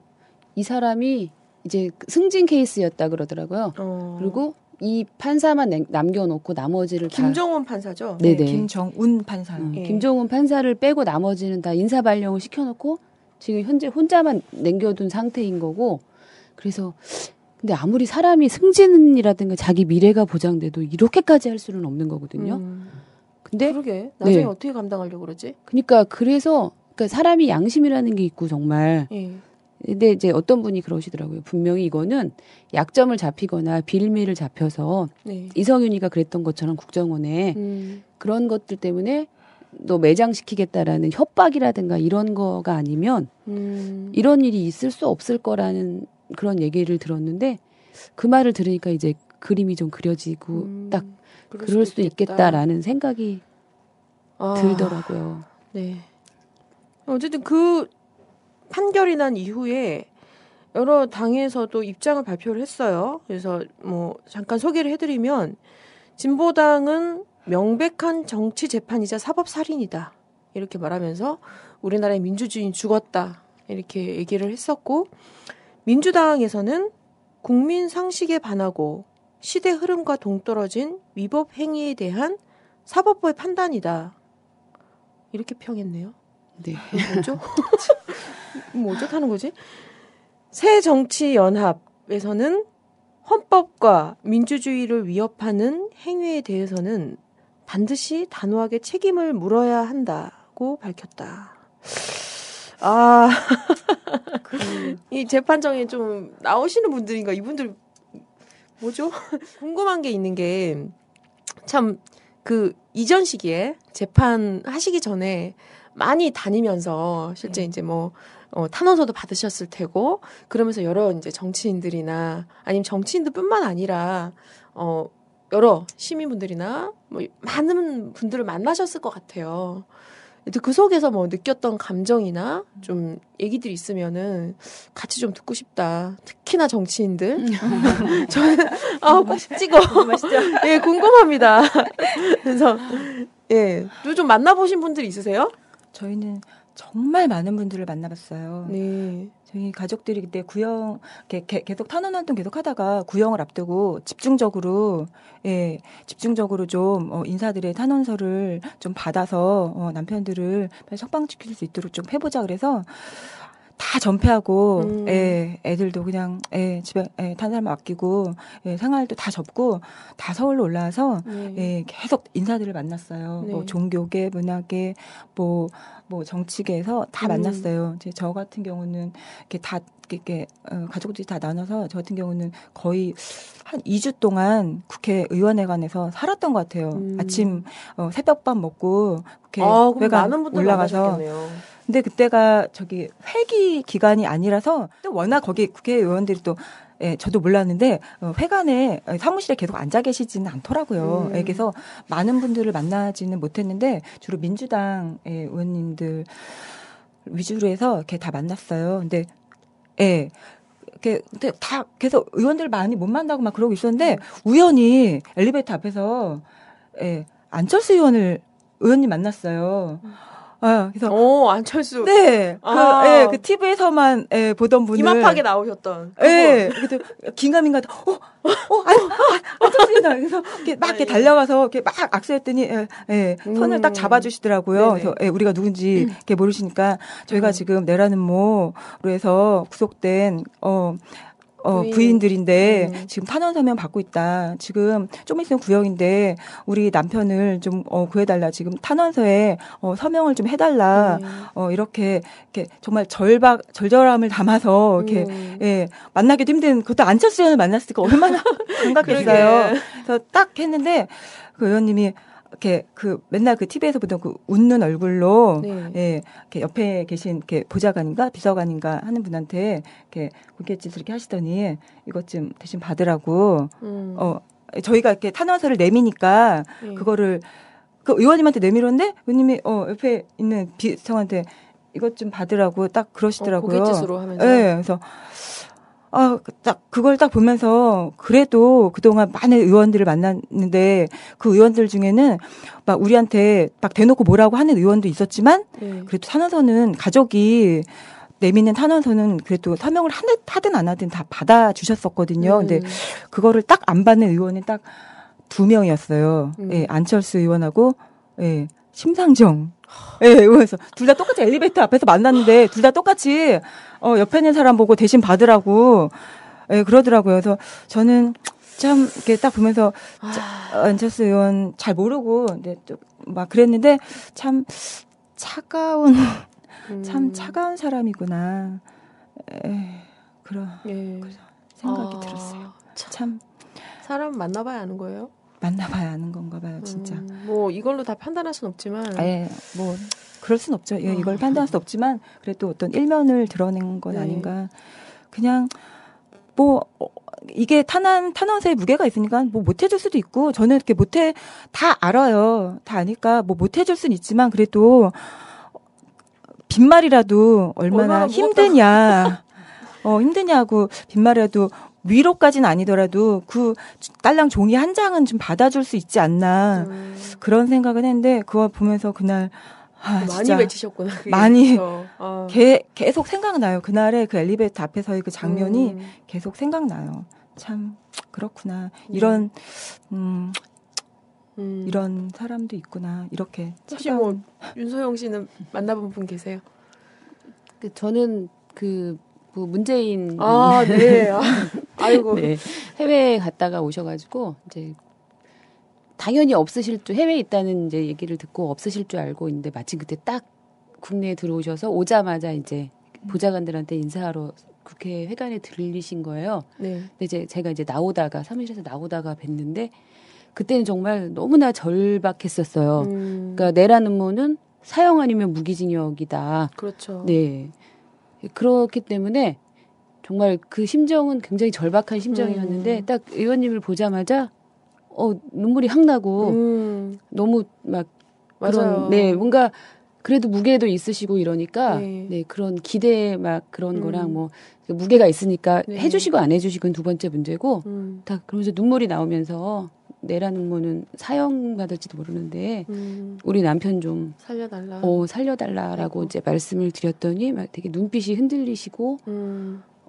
이 사람이 이제 승진 케이스였다 그러더라고요. 그리고 이 판사만 남겨놓고 나머지를 김정훈 판사죠? 네, 김정훈 판사. 김정훈 판사를 빼고 나머지는 다 인사발령을 시켜놓고 지금 현재 혼자만 남겨둔 상태인 거고 그래서 근데 아무리 사람이 승진이라든가 자기 미래가 보장돼도 이렇게까지 할 수는 없는 거거든요. 근데 그러게 나중에 어떻게 감당하려고 그러지? 그러니까 사람이 양심이라는 게 있고 정말 근데 이제 어떤 분이 그러시더라고요. 분명히 이거는 약점을 잡히거나 빌미를 잡혀서 이성윤이가 그랬던 것처럼 국정원에 그런 것들 때문에 너 매장시키겠다라는 협박이라든가 이런 거가 아니면 이런 일이 있을 수 없을 거라는 그런 얘기를 들었는데 그 말을 들으니까 이제 그림이 좀 그려지고 딱 그럴 수도 있겠다라는 생각이 들더라고요. 네. 어쨌든 그 판결이 난 이후에 여러 당에서도 입장을 발표를 했어요. 그래서 잠깐 소개를 해드리면 진보당은 명백한 정치 재판이자 사법 살인이다 이렇게 말하면서 우리나라의 민주주의는 죽었다 이렇게 얘기를 했었고 민주당에서는 국민 상식에 반하고 시대 흐름과 동떨어진 위법 행위에 대한 사법부의 판단이다 이렇게 평했네요. 네. 뭐죠? 뭐 어쩌다는 거지? 새정치연합에서는 헌법과 민주주의를 위협하는 행위에 대해서는 반드시 단호하게 책임을 물어야 한다고 밝혔다. 이 재판정에 좀 나오시는 분들인가 이분들 뭐죠? 궁금한 게 있는 게 참 그 이전 시기에 재판 하시기 전에 많이 다니면서 실제 이제 탄원서도 받으셨을 테고 그러면서 여러 이제 정치인들이나 아니면 정치인들뿐만 아니라 여러 시민분들이나 많은 분들을 만나셨을 것 같아요. 그 속에서 느꼈던 감정이나 좀 얘기들이 있으면은 같이 좀 듣고 싶다. 특히나 정치인들. 저는 꼭 찍어. 맛있죠? 예, 궁금합니다. 그래서 또 좀 만나보신 분들 있으세요? 저희는 정말 많은 분들을 만나봤어요. 네. 저희 가족들이 그때 구형 계속 탄원 활동 계속 하다가 구형을 앞두고 집중적으로 좀 인사들의 탄원서를 좀 받아서 남편들을 석방시킬 수 있도록 좀 해보자 그래서 다 전폐하고 애들도 그냥 집에 탄 사람 아끼고 생활도 다 접고 다 서울로 올라와서 계속 인사들을 만났어요. 네. 뭐 종교계, 문화계, 뭐 정치계에서 다 만났어요. 이제 저 같은 경우는 이렇게 가족들이 다 나눠서 저 같은 경우는 거의 한 2주 동안 국회의원회관에서 살았던 것 같아요. 아침 새벽밥 먹고 국회회관 올라가서. 만나셨겠네요. 근데 그때가 회기 기간이 아니라서 또 워낙 거기 국회의원들이 또 저도 몰랐는데 회관에 사무실에 계속 앉아 계시지는 않더라고요. 그래서 많은 분들을 만나지는 못했는데 주로 민주당 의원님들 위주로 해서 이렇게 다 만났어요. 근데 다 계속 의원들 많이 못 만나고 막 그러고 있었는데 우연히 엘리베이터 앞에서 안철수 의원님 만났어요. 그래서 안철수. 네. 그 TV에서만 보던 분을 이마팍에 나오셨던. 그래서 긴가민가 안철수다. 그래서 이렇게 달려가서 이렇게 막 악수했더니 손을 딱 잡아주시더라고요. 네네. 그래서 우리가 누군지 이렇게 모르시니까 저희가 지금 내라는 뭐로 해서 구속된 부인들인데 지금 탄원 서명 받고 있다. 지금 좀 있으면 구형인데 우리 남편을 좀 구해달라. 지금 탄원서에 서명을 좀 해달라. 이렇게 정말 절절함을 담아서 이렇게 만나기도 힘든 그것도 안철수 의원을 만났으니까 얼마나 반갑겠어요. 그래서 딱 했는데 그 의원님이 이렇게 맨날 TV에서 보던 웃는 얼굴로 이렇게 옆에 계신 보좌관인가 비서관인가 하는 분한테 이렇게 고갯짓을 이렇게 하시더니 이것 좀 대신 받으라고 저희가 이렇게 탄원서를 내미니까 그거를 그 의원님한테 내밀었는데 의원님이 옆에 있는 비서관한테 이것 좀 받으라고 딱 그러시더라고요. 고갯짓으로 하면서. 그래서 그걸 딱 보면서 그래도 그동안 많은 의원들을 만났는데 그 의원들 중에는 막 우리한테 막 대놓고 뭐라고 하는 의원도 있었지만 그래도 탄원서는 가족이 내미는 탄원서는 그래도 서명을 하든 안 하든 다 받아주셨었거든요. 근데 그거를 딱 안 받는 의원이 딱 2명이었어요. 안철수 의원하고 심상정. 의원에서 둘 다 똑같이 엘리베이터 앞에서 만났는데 둘 다 똑같이 옆에 있는 사람 보고 대신 받으라고 그러더라고요. 그래서 저는 참 이렇게 딱 보면서 안철수 의원 잘 모르고 근데 좀 막 그랬는데 참 차가운 사람이구나. 그런 생각이 들었어요. 참 사람 만나봐야 아는 거예요? 만나봐야 아는 건가 봐요, 진짜. 뭐 이걸로 다 판단할 순 없지만. 뭐 그럴 순 없죠. 이걸 판단할 수 없지만 그래도 어떤 일면을 드러낸 건 아닌가. 그냥 뭐 이게 탄원서에 무게가 있으니까 뭐 못해줄 수도 있고 저는 이렇게 다 알아요. 다 아니까 뭐 못해줄 수는 있지만 그래도 빈말이라도 얼마나 힘드냐고 빈말이라도 위로까지는 아니더라도 딸랑 종이 한 장은 좀 받아줄 수 있지 않나 그런 생각은 했는데 그거 보면서 그날 많이 진짜 외치셨구나. 많이 계속 생각나요. 그날의 그 엘리베이터 앞에서의 그 장면이 계속 생각나요. 참 그렇구나. 이런 사람도 있구나. 이렇게 혹시 뭐 윤소영 씨는 만나본 분 계세요? 저는 문재인 네. 아이고. 네. 해외에 갔다가 오셔가지고 이제 당연히 해외에 있다는 이제 얘기를 듣고 없으실 줄 알고 있는데 마침 그때 딱 국내에 들어오셔서 오자마자 이제 보좌관들한테 인사하러 국회 회관에 들리신 거예요. 네. 근데 제가 이제 사무실에서 나오다가 뵀는데 그때는 정말 너무나 절박했었어요. 그러니까 내란 음모는 사형 아니면 무기징역이다. 그렇죠. 네. 그렇기 때문에 정말 그 심정은 굉장히 절박한 심정이었는데 딱 의원님을 보자마자 눈물이 확 나고 너무 막 맞아요. 그런 뭔가 그래도 무게도 있으시고 이러니까 그런 기대 막 그런 거랑 뭐 무게가 있으니까 해주시고 안 해주시고는 두 번째 문제고 다 그러면서 눈물이 나오면서 내라는 거는 사형 받을지도 모르는데 우리 남편 좀 살려달라라고 아이고. 이제 말씀을 드렸더니 막 되게 눈빛이 흔들리시고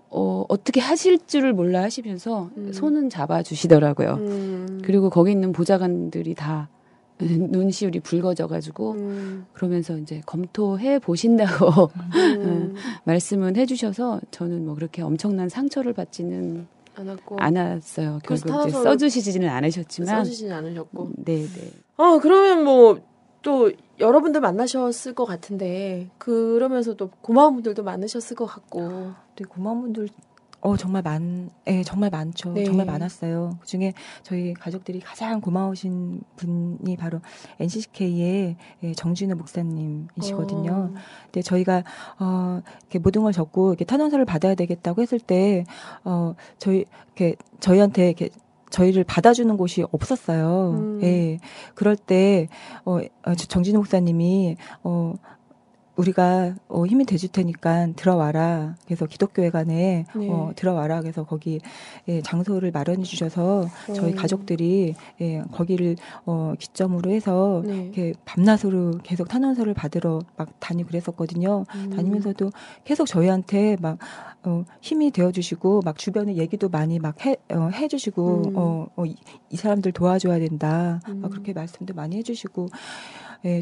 어떻게 하실 줄을 몰라 하시면서 손은 잡아주시더라고요. 그리고 거기 있는 보좌관들이 다 눈시울이 붉어져가지고 그러면서 이제 검토해 보신다고 말씀은 해주셔서 저는 뭐 그렇게 엄청난 상처를 받지는 않았어요. 결국 이제 써주시지는 않으셨지만 써주지는 않으셨고. 네네. 그러면 뭐 또 여러분들 만나셨을 것 같은데 그러면서도 고마운 분들도 많으셨을 것 같고. 네, 고마운 분들 정말 정말 많죠. 네. 정말 많았어요. 그중에 저희 가족들이 가장 고마우신 분이 바로 NCCK의 정진우 목사님이시거든요. 근데 저희가 이렇게 모든 걸 적고 이렇게 탄원서를 받아야 되겠다고 했을 때 저희한테 이렇게 저희를 받아주는 곳이 없었어요. 예. 그럴 때 정진우 목사님이 우리가 힘이 돼줄 테니까 들어와라. 그래서 기독교회관에 네. 들어와라. 그래서 거기 장소를 마련해 주셔서 저희 가족들이 거기를 기점으로 해서 네. 이렇게 밤낮으로 계속 탄원서를 받으러 막 다니고 그랬었거든요. 다니면서도 계속 저희한테 막 힘이 되어주시고 막 주변에 얘기도 많이 막 해주시고 이 사람들 도와줘야 된다. 막 그렇게 말씀도 많이 해주시고.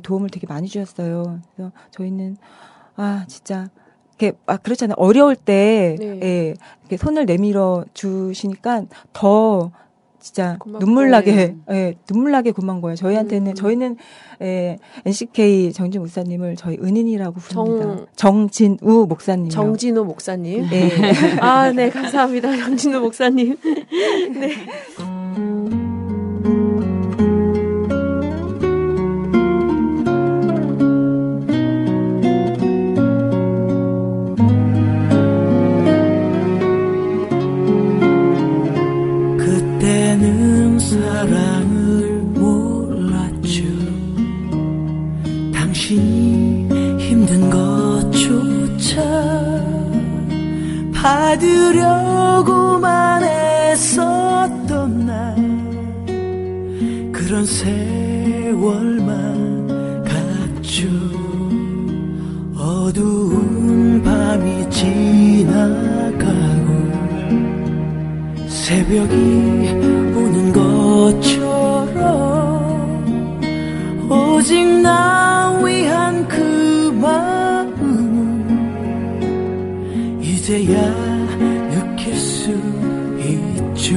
도움을 되게 많이 주셨어요. 그래서 저희는 진짜 이렇게 그렇잖아요. 어려울 때 네. 이렇게 손을 내밀어 주시니까 더 진짜 고맙고. 눈물 나게 고마운 거예요. 저희한테는 저희는 NCK 정진 목사님을 저희 은인이라고 부릅니다. 정진우 목사님. 정진우 목사님. 네. 네, 감사합니다. 정진우 목사님. 네. 사랑을 몰랐죠. 당신이 힘든 것조차 받으려고만 했었던 날 그런 세월만 갔죠. 어두운 밤이 지나가고 새벽이 오는 것처럼 오직 나 위한 그 마음 이제야 느낄 수 있죠.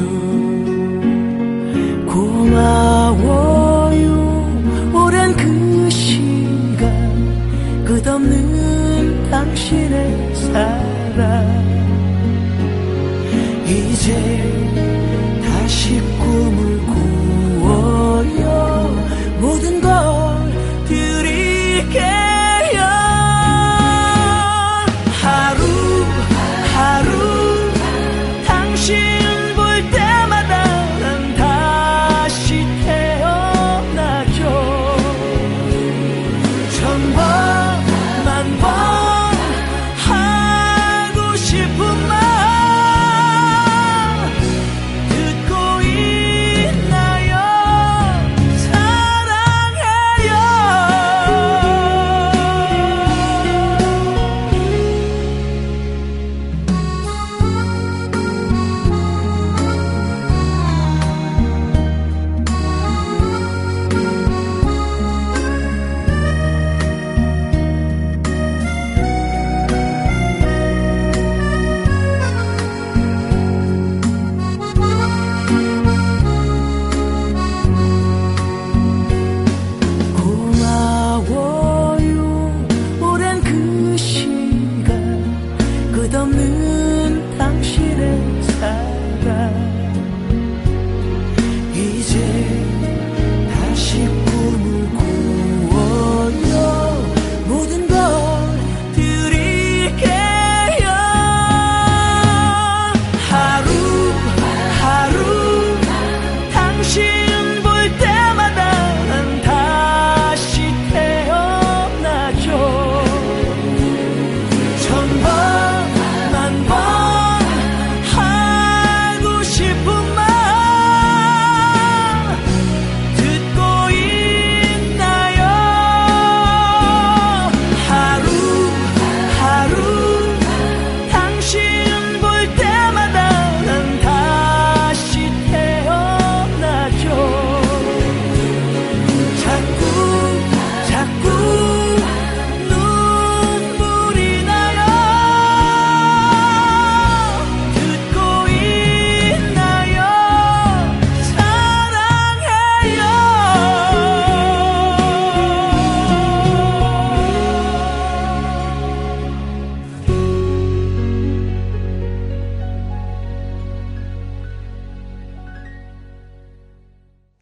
고마워요. 오랜 그 시간 끝없는 당신의 사랑 이제 다시 꿈을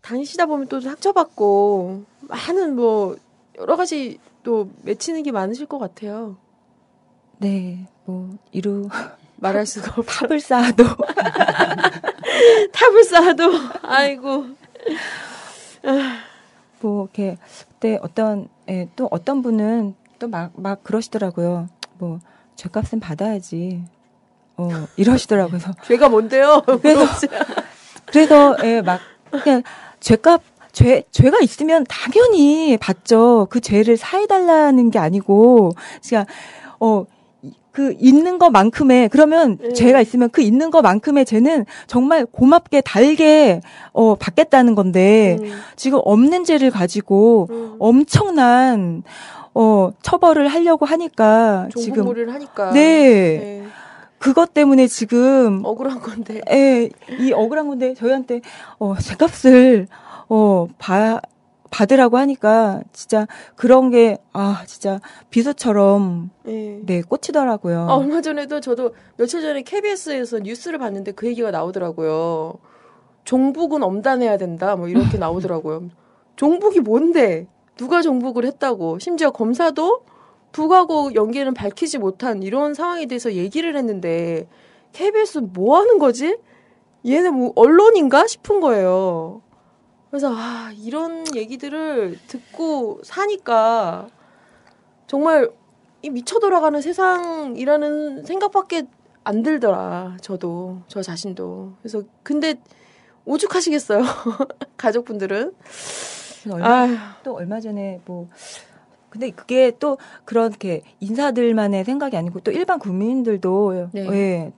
다니시다 보면 또 상처받고 많은 뭐 여러 가지 또 맺히는 게 많으실 것 같아요. 네, 뭐 말할 수가 없고 탑을 쌓아도 탑을 쌓아도 아이고 뭐 이렇게 그때 또 어떤 분은 또 막 그러시더라고요. 뭐 죄값은 받아야지. 이러시더라고요. 그래서 죄가 뭔데요? 그래서 막 그냥 죄가 있으면 당연히 받죠. 그 죄를 사해달라는 게 아니고, 그러니까 그 있는 것만큼의 그러면 죄가 있으면 그 있는 것만큼의 죄는 정말 고맙게 달게 받겠다는 건데 지금 없는 죄를 가지고 엄청난 처벌을 하려고 하니까 지금 종북몰이를 하니까 네. 그것 때문에 지금 억울한 건데. 이 억울한 건데 저희한테 죄값을 받으라고 하니까 진짜 그런 게 진짜 비수처럼 네 꽂히더라고요. 얼마 전에도 저도 며칠 전에 KBS에서 뉴스를 봤는데 그 얘기가 나오더라고요. 종북은 엄단해야 된다 뭐 이렇게 나오더라고요. 종북이 뭔데? 누가 종북을 했다고? 심지어 검사도 북하고 연계는 밝히지 못한 이런 상황에 대해서 얘기를 했는데 KBS 뭐 하는 거지? 얘네 뭐 언론인가 싶은 거예요. 그래서 이런 얘기들을 듣고 사니까 정말 이 미쳐 돌아가는 세상이라는 생각밖에 안 들더라. 저 자신도. 그래서 근데 오죽하시겠어요. 가족분들은. 얼마 전에 근데 그게 또 그렇게 인사들만의 생각이 아니고 또 일반 국민들도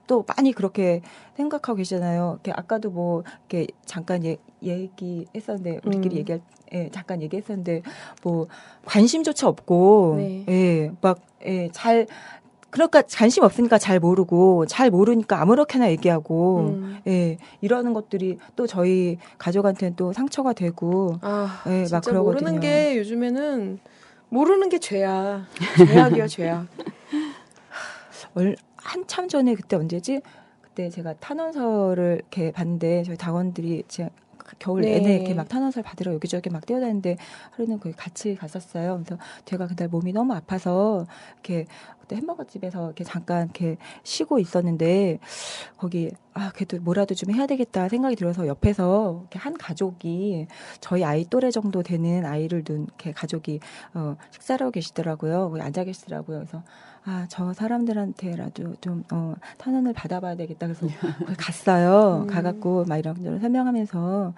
또 많이 그렇게 생각하고 계시잖아요. 아까도 이렇게 잠깐 얘기했었는데 우리끼리 잠깐 얘기했었는데 관심조차 없고 그러니까 관심 없으니까 잘 모르니까 아무렇게나 얘기하고 이러는 것들이 또 저희 가족한테는 또 상처가 되고 진짜 막 그러거든요. 모르는 게 요즘에는 모르는 게 죄야. 죄악이야, 죄악. 한참 전에 그때 언제지? 그때 제가 탄원서를 이렇게 봤는데 저희 당원들이 겨울 내내 이렇게 막 탄원서를 받으러 여기저기 막 뛰어다니는데 하루는 거기 같이 갔었어요. 그래서 제가 그날 몸이 너무 아파서 이렇게 그때 햄버거 집에서 이렇게 잠깐 이렇게 쉬고 있었는데 거기 그래도 뭐라도 좀 해야 되겠다 생각이 들어서 옆에서 이렇게 한 가족이 저희 아이 또래 정도 되는 아이를 둔 이렇게 가족이 식사를 하고 계시더라고요. 거기 앉아 계시더라고요. 그래서 저 사람들한테라도 좀 탄원을 받아봐야 되겠다. 그래서 거기 갔어요. 가갖고 막 이런저런 설명하면서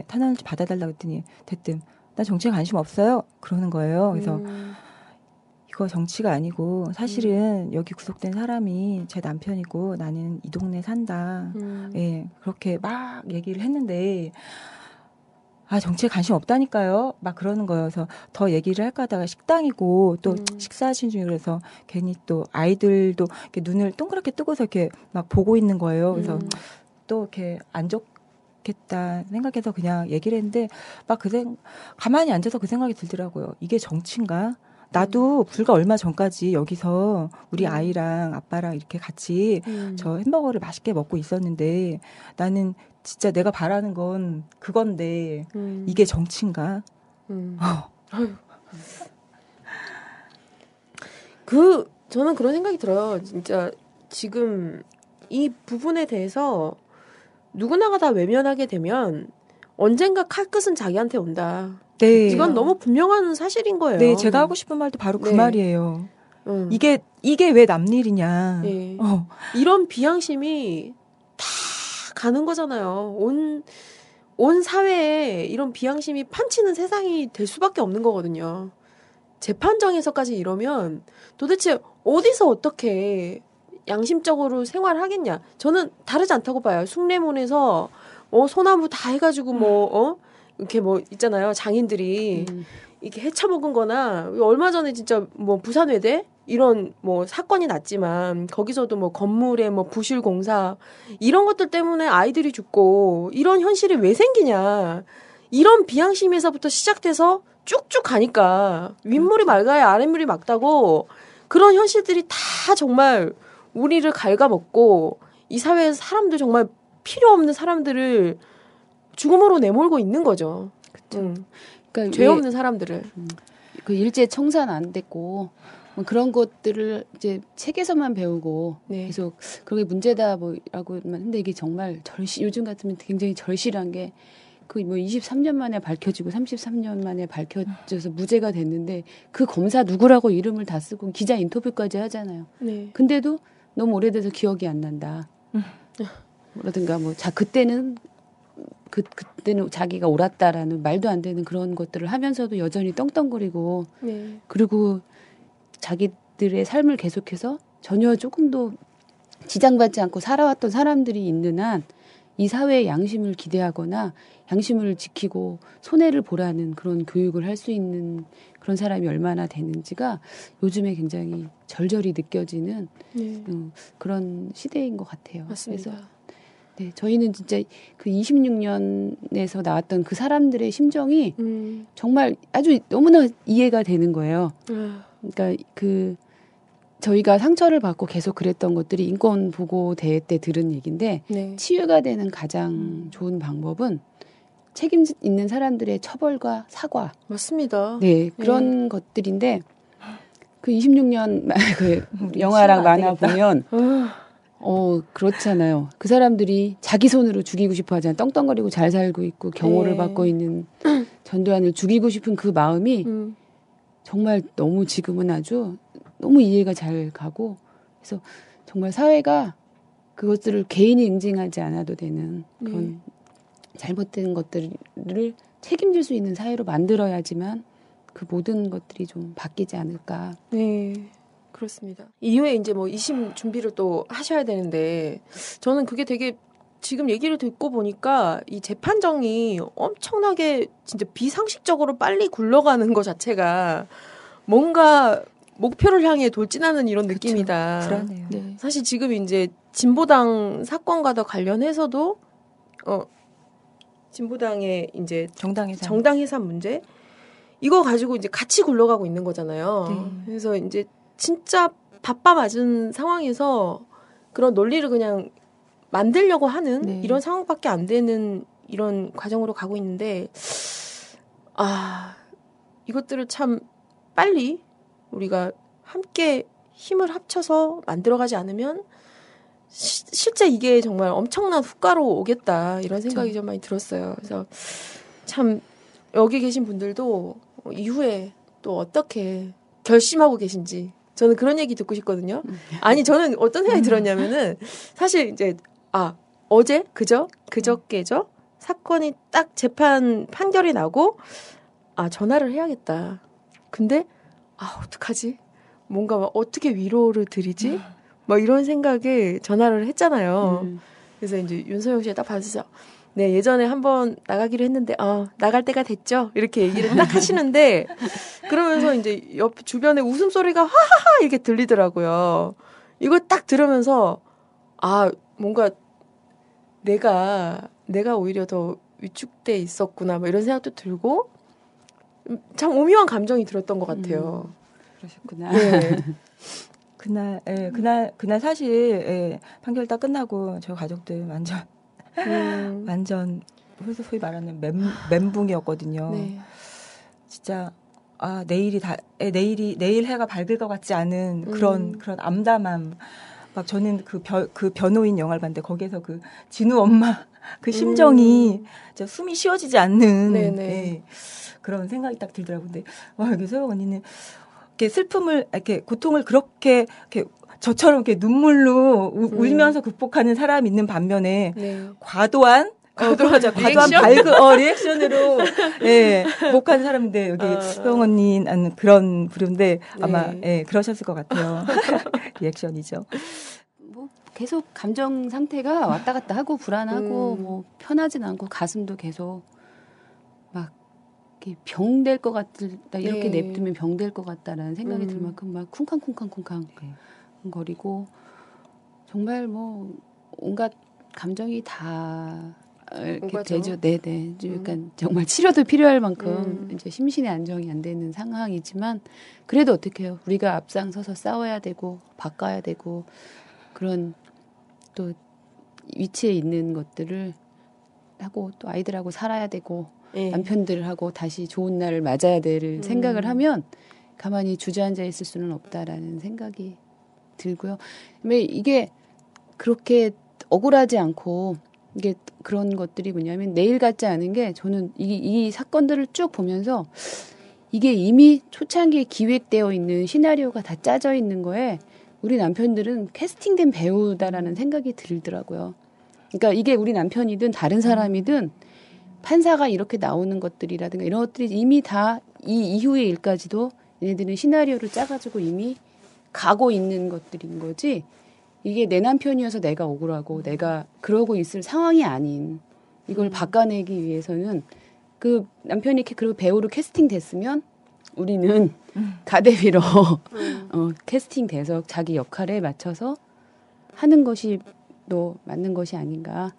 탄원을 좀 받아달라고 했더니 대뜸 나 정치에 관심 없어요. 그러는 거예요. 그래서 이거 정치가 아니고 사실은 여기 구속된 사람이 제 남편이고 나는 이 동네 산다. 그렇게 막 얘기를 했는데 정치에 관심 없다니까요. 막 그러는 거예요. 그래서 더 얘기를 할까 하다가 식당이고 또 식사하신 중에 그래서 괜히 또 아이들도 이렇게 눈을 동그랗게 뜨고서 이렇게 막 보고 있는 거예요. 그래서 또 이렇게 안 좋겠다 생각해서 그냥 얘기를 했는데 가만히 앉아서 그 생각이 들더라고요. 이게 정치인가? 나도 불과 얼마 전까지 여기서 우리 아이랑 아빠랑 이렇게 같이 저 햄버거를 맛있게 먹고 있었는데 나는 진짜 내가 바라는 건 그건데 이게 정치인가? 저는 그런 생각이 들어요. 진짜 지금 이 부분에 대해서 누구나가 다 외면하게 되면 언젠가 칼끝은 자기한테 온다. 네. 이건 너무 분명한 사실인 거예요. 네, 제가 하고 싶은 말도 바로 그 말이에요. 이게 왜 남일이냐. 이런 비양심이 다 가는 거잖아요. 온 사회에 이런 비양심이 판치는 세상이 될 수밖에 없는 거거든요. 재판정에서까지 이러면 도대체 어디서 어떻게 양심적으로 생활하겠냐. 저는 다르지 않다고 봐요. 숭례문에서 소나무 다 해가지고 이렇게 있잖아요. 장인들이 이렇게 헤쳐먹은 거나 얼마 전에 진짜 부산외대 이런 사건이 났지만 거기서도 건물에 부실 공사 이런 것들 때문에 아이들이 죽고 이런 현실이 왜 생기냐. 이런 비양심에서부터 시작돼서 쭉쭉 가니까 윗물이 맑아야 아랫물이 맑다고 그런 현실들이 다 정말 우리를 갉아먹고 이 사회에서 사람들 정말 필요 없는 사람들을 죽음으로 내몰고 있는 거죠. 그러니까 죄 없는 사람들을. 그 일제 청산 안 됐고 뭐 그런 것들을 이제 책에서만 배우고 네. 계속 그게 문제다 뭐라고만 근데 이게 정말 요즘 같으면 굉장히 절실한 게 그 뭐 23년 만에 밝혀지고 33년 만에 밝혀져서 무죄가 됐는데 그 검사 누구라고 이름을 다 쓰고 기자 인터뷰까지 하잖아요. 네. 근데도 너무 오래돼서 기억이 안 난다. 그러든가 뭐 그때는 그때는 자기가 옳았다라는 말도 안 되는 그런 것들을 하면서도 여전히 떵떵거리고 네. 그리고 자기들의 삶을 계속해서 전혀 조금도 지장받지 않고 살아왔던 사람들이 있는 한 이 사회의 양심을 기대하거나 양심을 지키고 손해를 보라는 그런 교육을 할 수 있는 그런 사람이 얼마나 되는지가 요즘에 굉장히 절절히 느껴지는 네. 그런 시대인 것 같아요. 맞습니다. 그래서 네, 저희는 진짜 그 26년에서 나왔던 그 사람들의 심정이 정말 아주 너무나 이해가 되는 거예요. 그러니까 저희가 상처를 받고 계속 그랬던 것들이 인권 보고 대회 때 들은 얘기인데 네. 치유가 되는 가장 좋은 방법은 책임 있는 사람들의 처벌과 사과. 맞습니다. 네, 그런 것들인데 그 26년 그 영화랑 만화 보면 그렇잖아요. 그 사람들이 자기 손으로 죽이고 싶어 하잖아요. 떵떵거리고 잘 살고 있고 경호를 네. 받고 있는 전두환을 죽이고 싶은 그 마음이 정말 너무 지금은 아주 너무 이해가 잘 가고 그래서 정말 사회가 그것들을 개인이 응징하지 않아도 되는 그런 잘못된 것들을 책임질 수 있는 사회로 만들어야지만 그 모든 것들이 좀 바뀌지 않을까. 네. 그렇습니다. 이후에 이제 뭐 2심 준비를 또 하셔야 되는데 저는 그게 되게 지금 얘기를 듣고 보니까 이 재판정이 엄청나게 진짜 비상식적으로 빨리 굴러가는 것 자체가 뭔가 목표를 향해 돌진하는 이런 그쵸. 느낌이다. 불안해요. 네. 사실 지금 이제 진보당 사건과도 관련해서도 진보당의 이제 정당 해산 문제 이거 가지고 이제 같이 굴러가고 있는 거잖아요. 네. 그래서 이제 진짜 바빠 맞은 상황에서 그런 논리를 그냥 만들려고 하는 네. 이런 상황밖에 안 되는 이런 과정으로 가고 있는데 이것들을 참 빨리 우리가 함께 힘을 합쳐서 만들어가지 않으면 실제 이게 정말 엄청난 후과로 오겠다 이런 생각이 좀 많이 들었어요. 그래서 참 여기 계신 분들도 이후에 또 어떻게 결심하고 계신지 저는 그런 얘기 듣고 싶거든요. 아니 저는 어떤 생각이 들었냐면은 사실 이제 어제 그저께죠 사건이 딱 재판 판결이 나고 전화를 해야겠다. 근데 어떡하지? 뭔가 어떻게 위로를 드리지? 뭐 이런 생각에 전화를 했잖아요. 그래서 이제 윤소영 씨가 딱 받으셔서 네, 예전에 한번 나가기로 했는데 나갈 때가 됐죠. 이렇게 얘기를 딱 하시는데 그러면서 이제 옆 주변에 웃음소리가 하하하 이렇게 들리더라고요. 이거 딱 들으면서 뭔가 내가 오히려 더 위축돼 있었구나 뭐 이런 생각도 들고 참 오묘한 감정이 들었던 것 같아요. 그러셨구나. 네. 그날 사실 판결 딱 끝나고 저희 가족들 완전 소위 말하는 멘붕이었거든요. 네. 진짜 내일 해가 밝을 것 같지 않은 그런 암담함. 막 저는 그 변호인 영화를 봤는데 거기에서 그 진우 엄마 그 심정이 진짜 숨이 쉬어지지 않는 그런 생각이 딱 들더라고요. 근데 여기 소영 언니는 이렇게 슬픔을 이렇게 고통을 그렇게 저처럼 이렇게 눈물로 울면서 극복하는 사람이 있는 반면에 과도한 리액션으로 극복하는 사람인데 여기 소영 언니는 그런 부류인데 아마 그러셨을 것 같아요. 리액션이죠. 뭐 계속 감정 상태가 왔다 갔다 하고 불안하고 뭐 편하진 않고 가슴도 계속 막 병 될 것 같다 이렇게 냅두면 병 될 것 같다라는 생각이 들 만큼 막 쿵쾅쿵쾅쿵쾅 거리고 정말 뭐 온갖 감정이 다 이렇게 되죠. 네네. 그러니까 정말 치료도 필요할 만큼 이제 심신의 안정이 안 되는 상황이지만 그래도 어떻게 해요? 우리가 앞장서서 싸워야 되고 바꿔야 되고 그런 또 위치에 있는 것들을 하고 또 아이들하고 살아야 되고 예. 남편들하고 다시 좋은 날을 맞아야 될 생각을 하면 가만히 주저앉아 있을 수는 없다라는 생각이 들고요. 왜 이게 그렇게 억울하지 않고 이게 그런 것들이 뭐냐면 내일 같지 않은 게 저는 이 사건들을 쭉 보면서 이게 이미 초창기에 기획되어 있는 시나리오가 다 짜져 있는 거에 우리 남편들은 캐스팅된 배우다라는 생각이 들더라고요. 그러니까 이게 우리 남편이든 다른 사람이든 판사가 이렇게 나오는 것들이라든가 이런 것들이 이미 다 이 이후의 일까지도 얘네들은 시나리오를 짜가지고 이미 가고 있는 것들인 거지. 이게 내 남편이어서 내가 억울하고 내가 그러고 있을 상황이 아닌 이걸 바꿔내기 위해서는 그 남편이 그리고 배우로 캐스팅됐으면 우리는 가대비로 캐스팅돼서 자기 역할에 맞춰서 하는 것이 또 맞는 것이 아닌가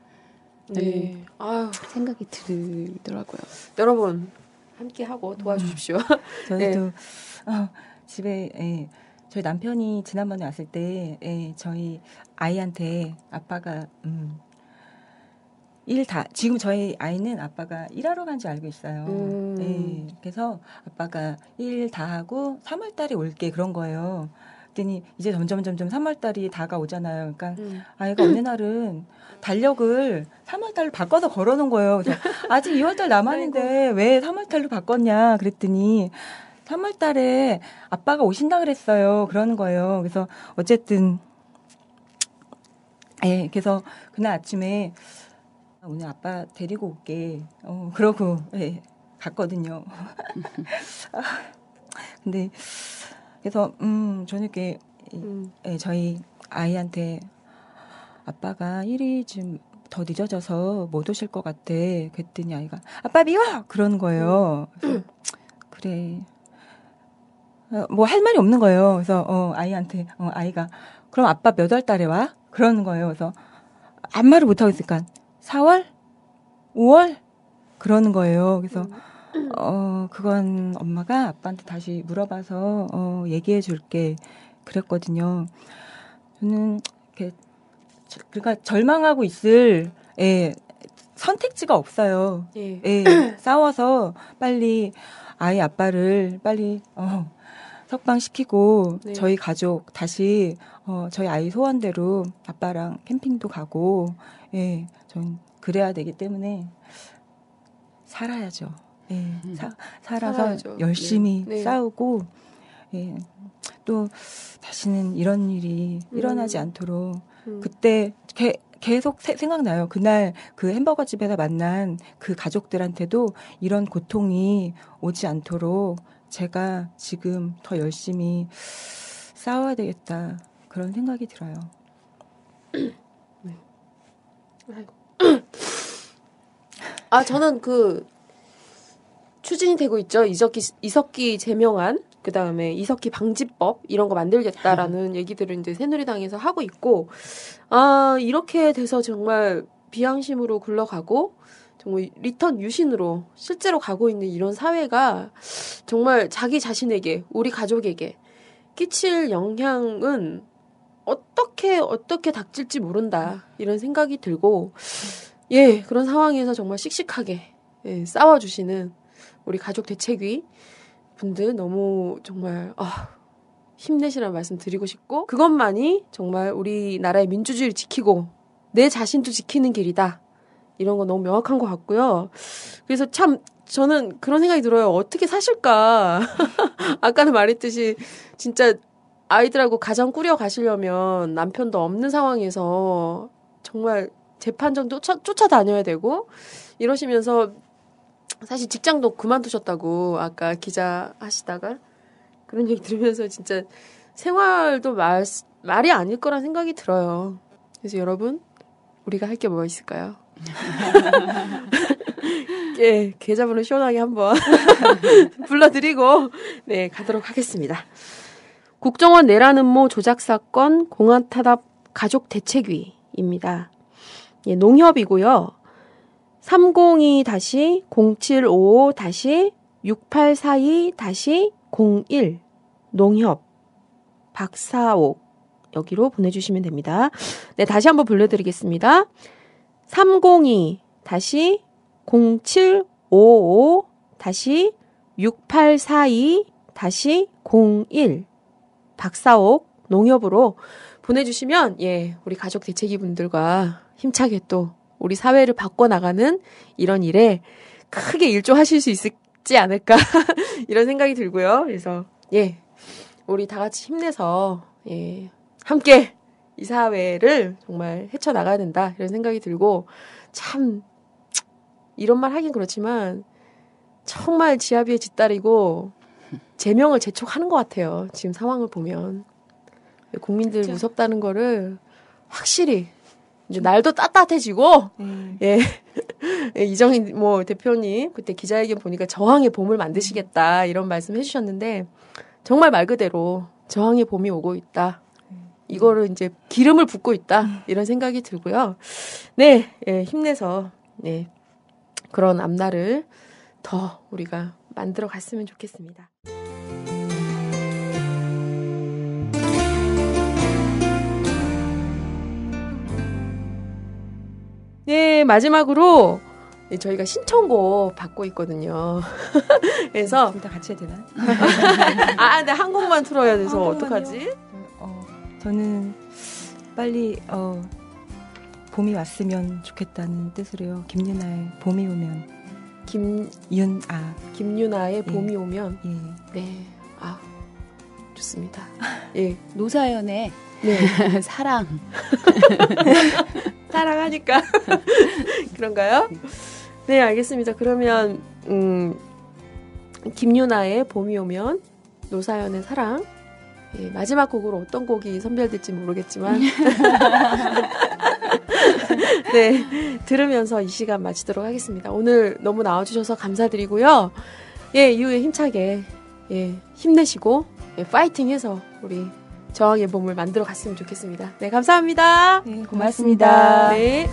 네. 아유, 생각이 들더라고요. 여러분 함께 하고 도와주십시오. 저희도 집에 저희 남편이 지난번에 왔을 때 저희 아이한테 아빠가 지금 저희 아이는 아빠가 일하러 간 줄 알고 있어요. 그래서 아빠가 일 다 하고 3월 달에 올게 그런 거예요. 그랬더니 이제 점점 3월 달이 다가오잖아요. 그러니까 아이가 어느 날은 달력을 3월 달로 바꿔서 걸어놓은 거예요. 그래서 아직 2월 달 남았는데 왜 3월 달로 바꿨냐 그랬더니 3월 달에 아빠가 오신다 그랬어요. 그러는 거예요. 그래서 어쨌든 그래서 그날 아침에 오늘 아빠 데리고 올게. 그러고 갔거든요. 근데 그래서 저녁에 저희 아이한테 아빠가 일이 좀 더 늦어져서 못 오실 것 같아. 그랬더니 아이가 아빠 미워 그러는 거예요. 그래서 그래. 뭐 할 말이 없는 거예요. 그래서 아이한테 아이가 그럼 아빠 몇 월 달에 와? 그러는 거예요. 그래서 아무 말을 못 하고 있으니까 4월? 5월? 그러는 거예요. 그래서 그건 엄마가 아빠한테 다시 물어봐서 얘기해 줄게 그랬거든요. 저는 그러니까 절망하고 있을 선택지가 없어요. 싸워서 빨리 아이 아빠를 빨리 석방시키고 저희 가족 다시 저희 아이 소원대로 아빠랑 캠핑도 가고 전 그래야 되기 때문에 살아야죠. 살아서 살아야죠. 열심히 싸우고 또 다시는 이런 일이 일어나지 않도록 그때 계속 생각나요. 그날 그 햄버거 집에서 만난 그 가족들한테도 이런 고통이 오지 않도록 제가 지금 더 열심히 싸워야 되겠다. 그런 생각이 들어요. 저는 추진이 되고 있죠. 이석기 제명안, 그 다음에 이석기 방지법 이런 거 만들겠다라는 얘기들을 이제 새누리당에서 하고 있고, 이렇게 돼서 정말 비양심으로 굴러가고 정말 리턴 유신으로 실제로 가고 있는 이런 사회가 정말 자기 자신에게, 우리 가족에게 끼칠 영향은 어떻게 닥칠지 모른다 이런 생각이 들고, 그런 상황에서 정말 씩씩하게 싸워주시는 우리 가족 대책위 분들 너무 정말 힘내시라는 말씀 드리고 싶고, 그것만이 정말 우리나라의 민주주의를 지키고 내 자신도 지키는 길이다. 이런 거 너무 명확한 것 같고요. 그래서 참 저는 그런 생각이 들어요. 어떻게 사실까? 아까는 말했듯이 진짜 아이들하고 가정 꾸려 가시려면 남편도 없는 상황에서 정말 재판정도 쫓아다녀야 되고 이러시면서 사실 직장도 그만두셨다고 아까 기자 하시다가 그런 얘기 들으면서 진짜 생활도 말이 아닐 거란 생각이 들어요. 그래서 여러분, 우리가 할 게 뭐가 있을까요? 계좌번호 시원하게 한번 불러드리고 가도록 하겠습니다. 국정원 내란음모 조작사건 공안타답 가족대책위입니다. 농협이고요. 302-6842-6842-01 농협 박사옥 여기로 보내주시면 됩니다. 다시 한번 불러드리겠습니다. 302 다시 0755 다시 6842 다시 01 박사옥 농협으로 보내주시면 우리 가족 대책위 분들과 힘차게 또 우리 사회를 바꿔나가는 이런 일에 크게 일조하실 수 있지 않을까 이런 생각이 들고요. 그래서 우리 다 같이 힘내서 함께 이 사회를 정말 헤쳐나가야 된다 이런 생각이 들고 참 이런 말 하긴 그렇지만 정말 지아비의 뒷다리고 제명을 재촉하는 것 같아요. 지금 상황을 보면 국민들 그쵸. 무섭다는 거를 확실히 이제 날도 따뜻해지고 이정희 대표님 그때 기자회견 보니까 저항의 봄을 만드시겠다 이런 말씀 해주셨는데 정말 말 그대로 저항의 봄이 오고 있다. 이거를 이제 기름을 붓고 있다 이런 생각이 들고요. 힘내서 그런 앞날을 더 우리가 만들어 갔으면 좋겠습니다. 마지막으로 저희가 신청곡 받고 있거든요. 그래서 둘 다 같이 해야 되나? 근데 한 곡만 틀어야 돼서 어떡하지? 저는 빨리 봄이 왔으면 좋겠다는 뜻으로요. 김유나의 봄이 오면. 김유나의 봄이 오면. 좋습니다. 노사연의 사랑. 사랑하니까. 그런가요? 네, 알겠습니다. 그러면, 김유나의 봄이 오면, 노사연의 사랑. 마지막 곡으로 어떤 곡이 선별될지 모르겠지만. 들으면서 이 시간 마치도록 하겠습니다. 오늘 너무 나와주셔서 감사드리고요. 이후에 힘차게, 힘내시고, 파이팅 해서 우리 저항의 봄을 만들어 갔으면 좋겠습니다. 네, 감사합니다. 네, 고맙습니다. 네.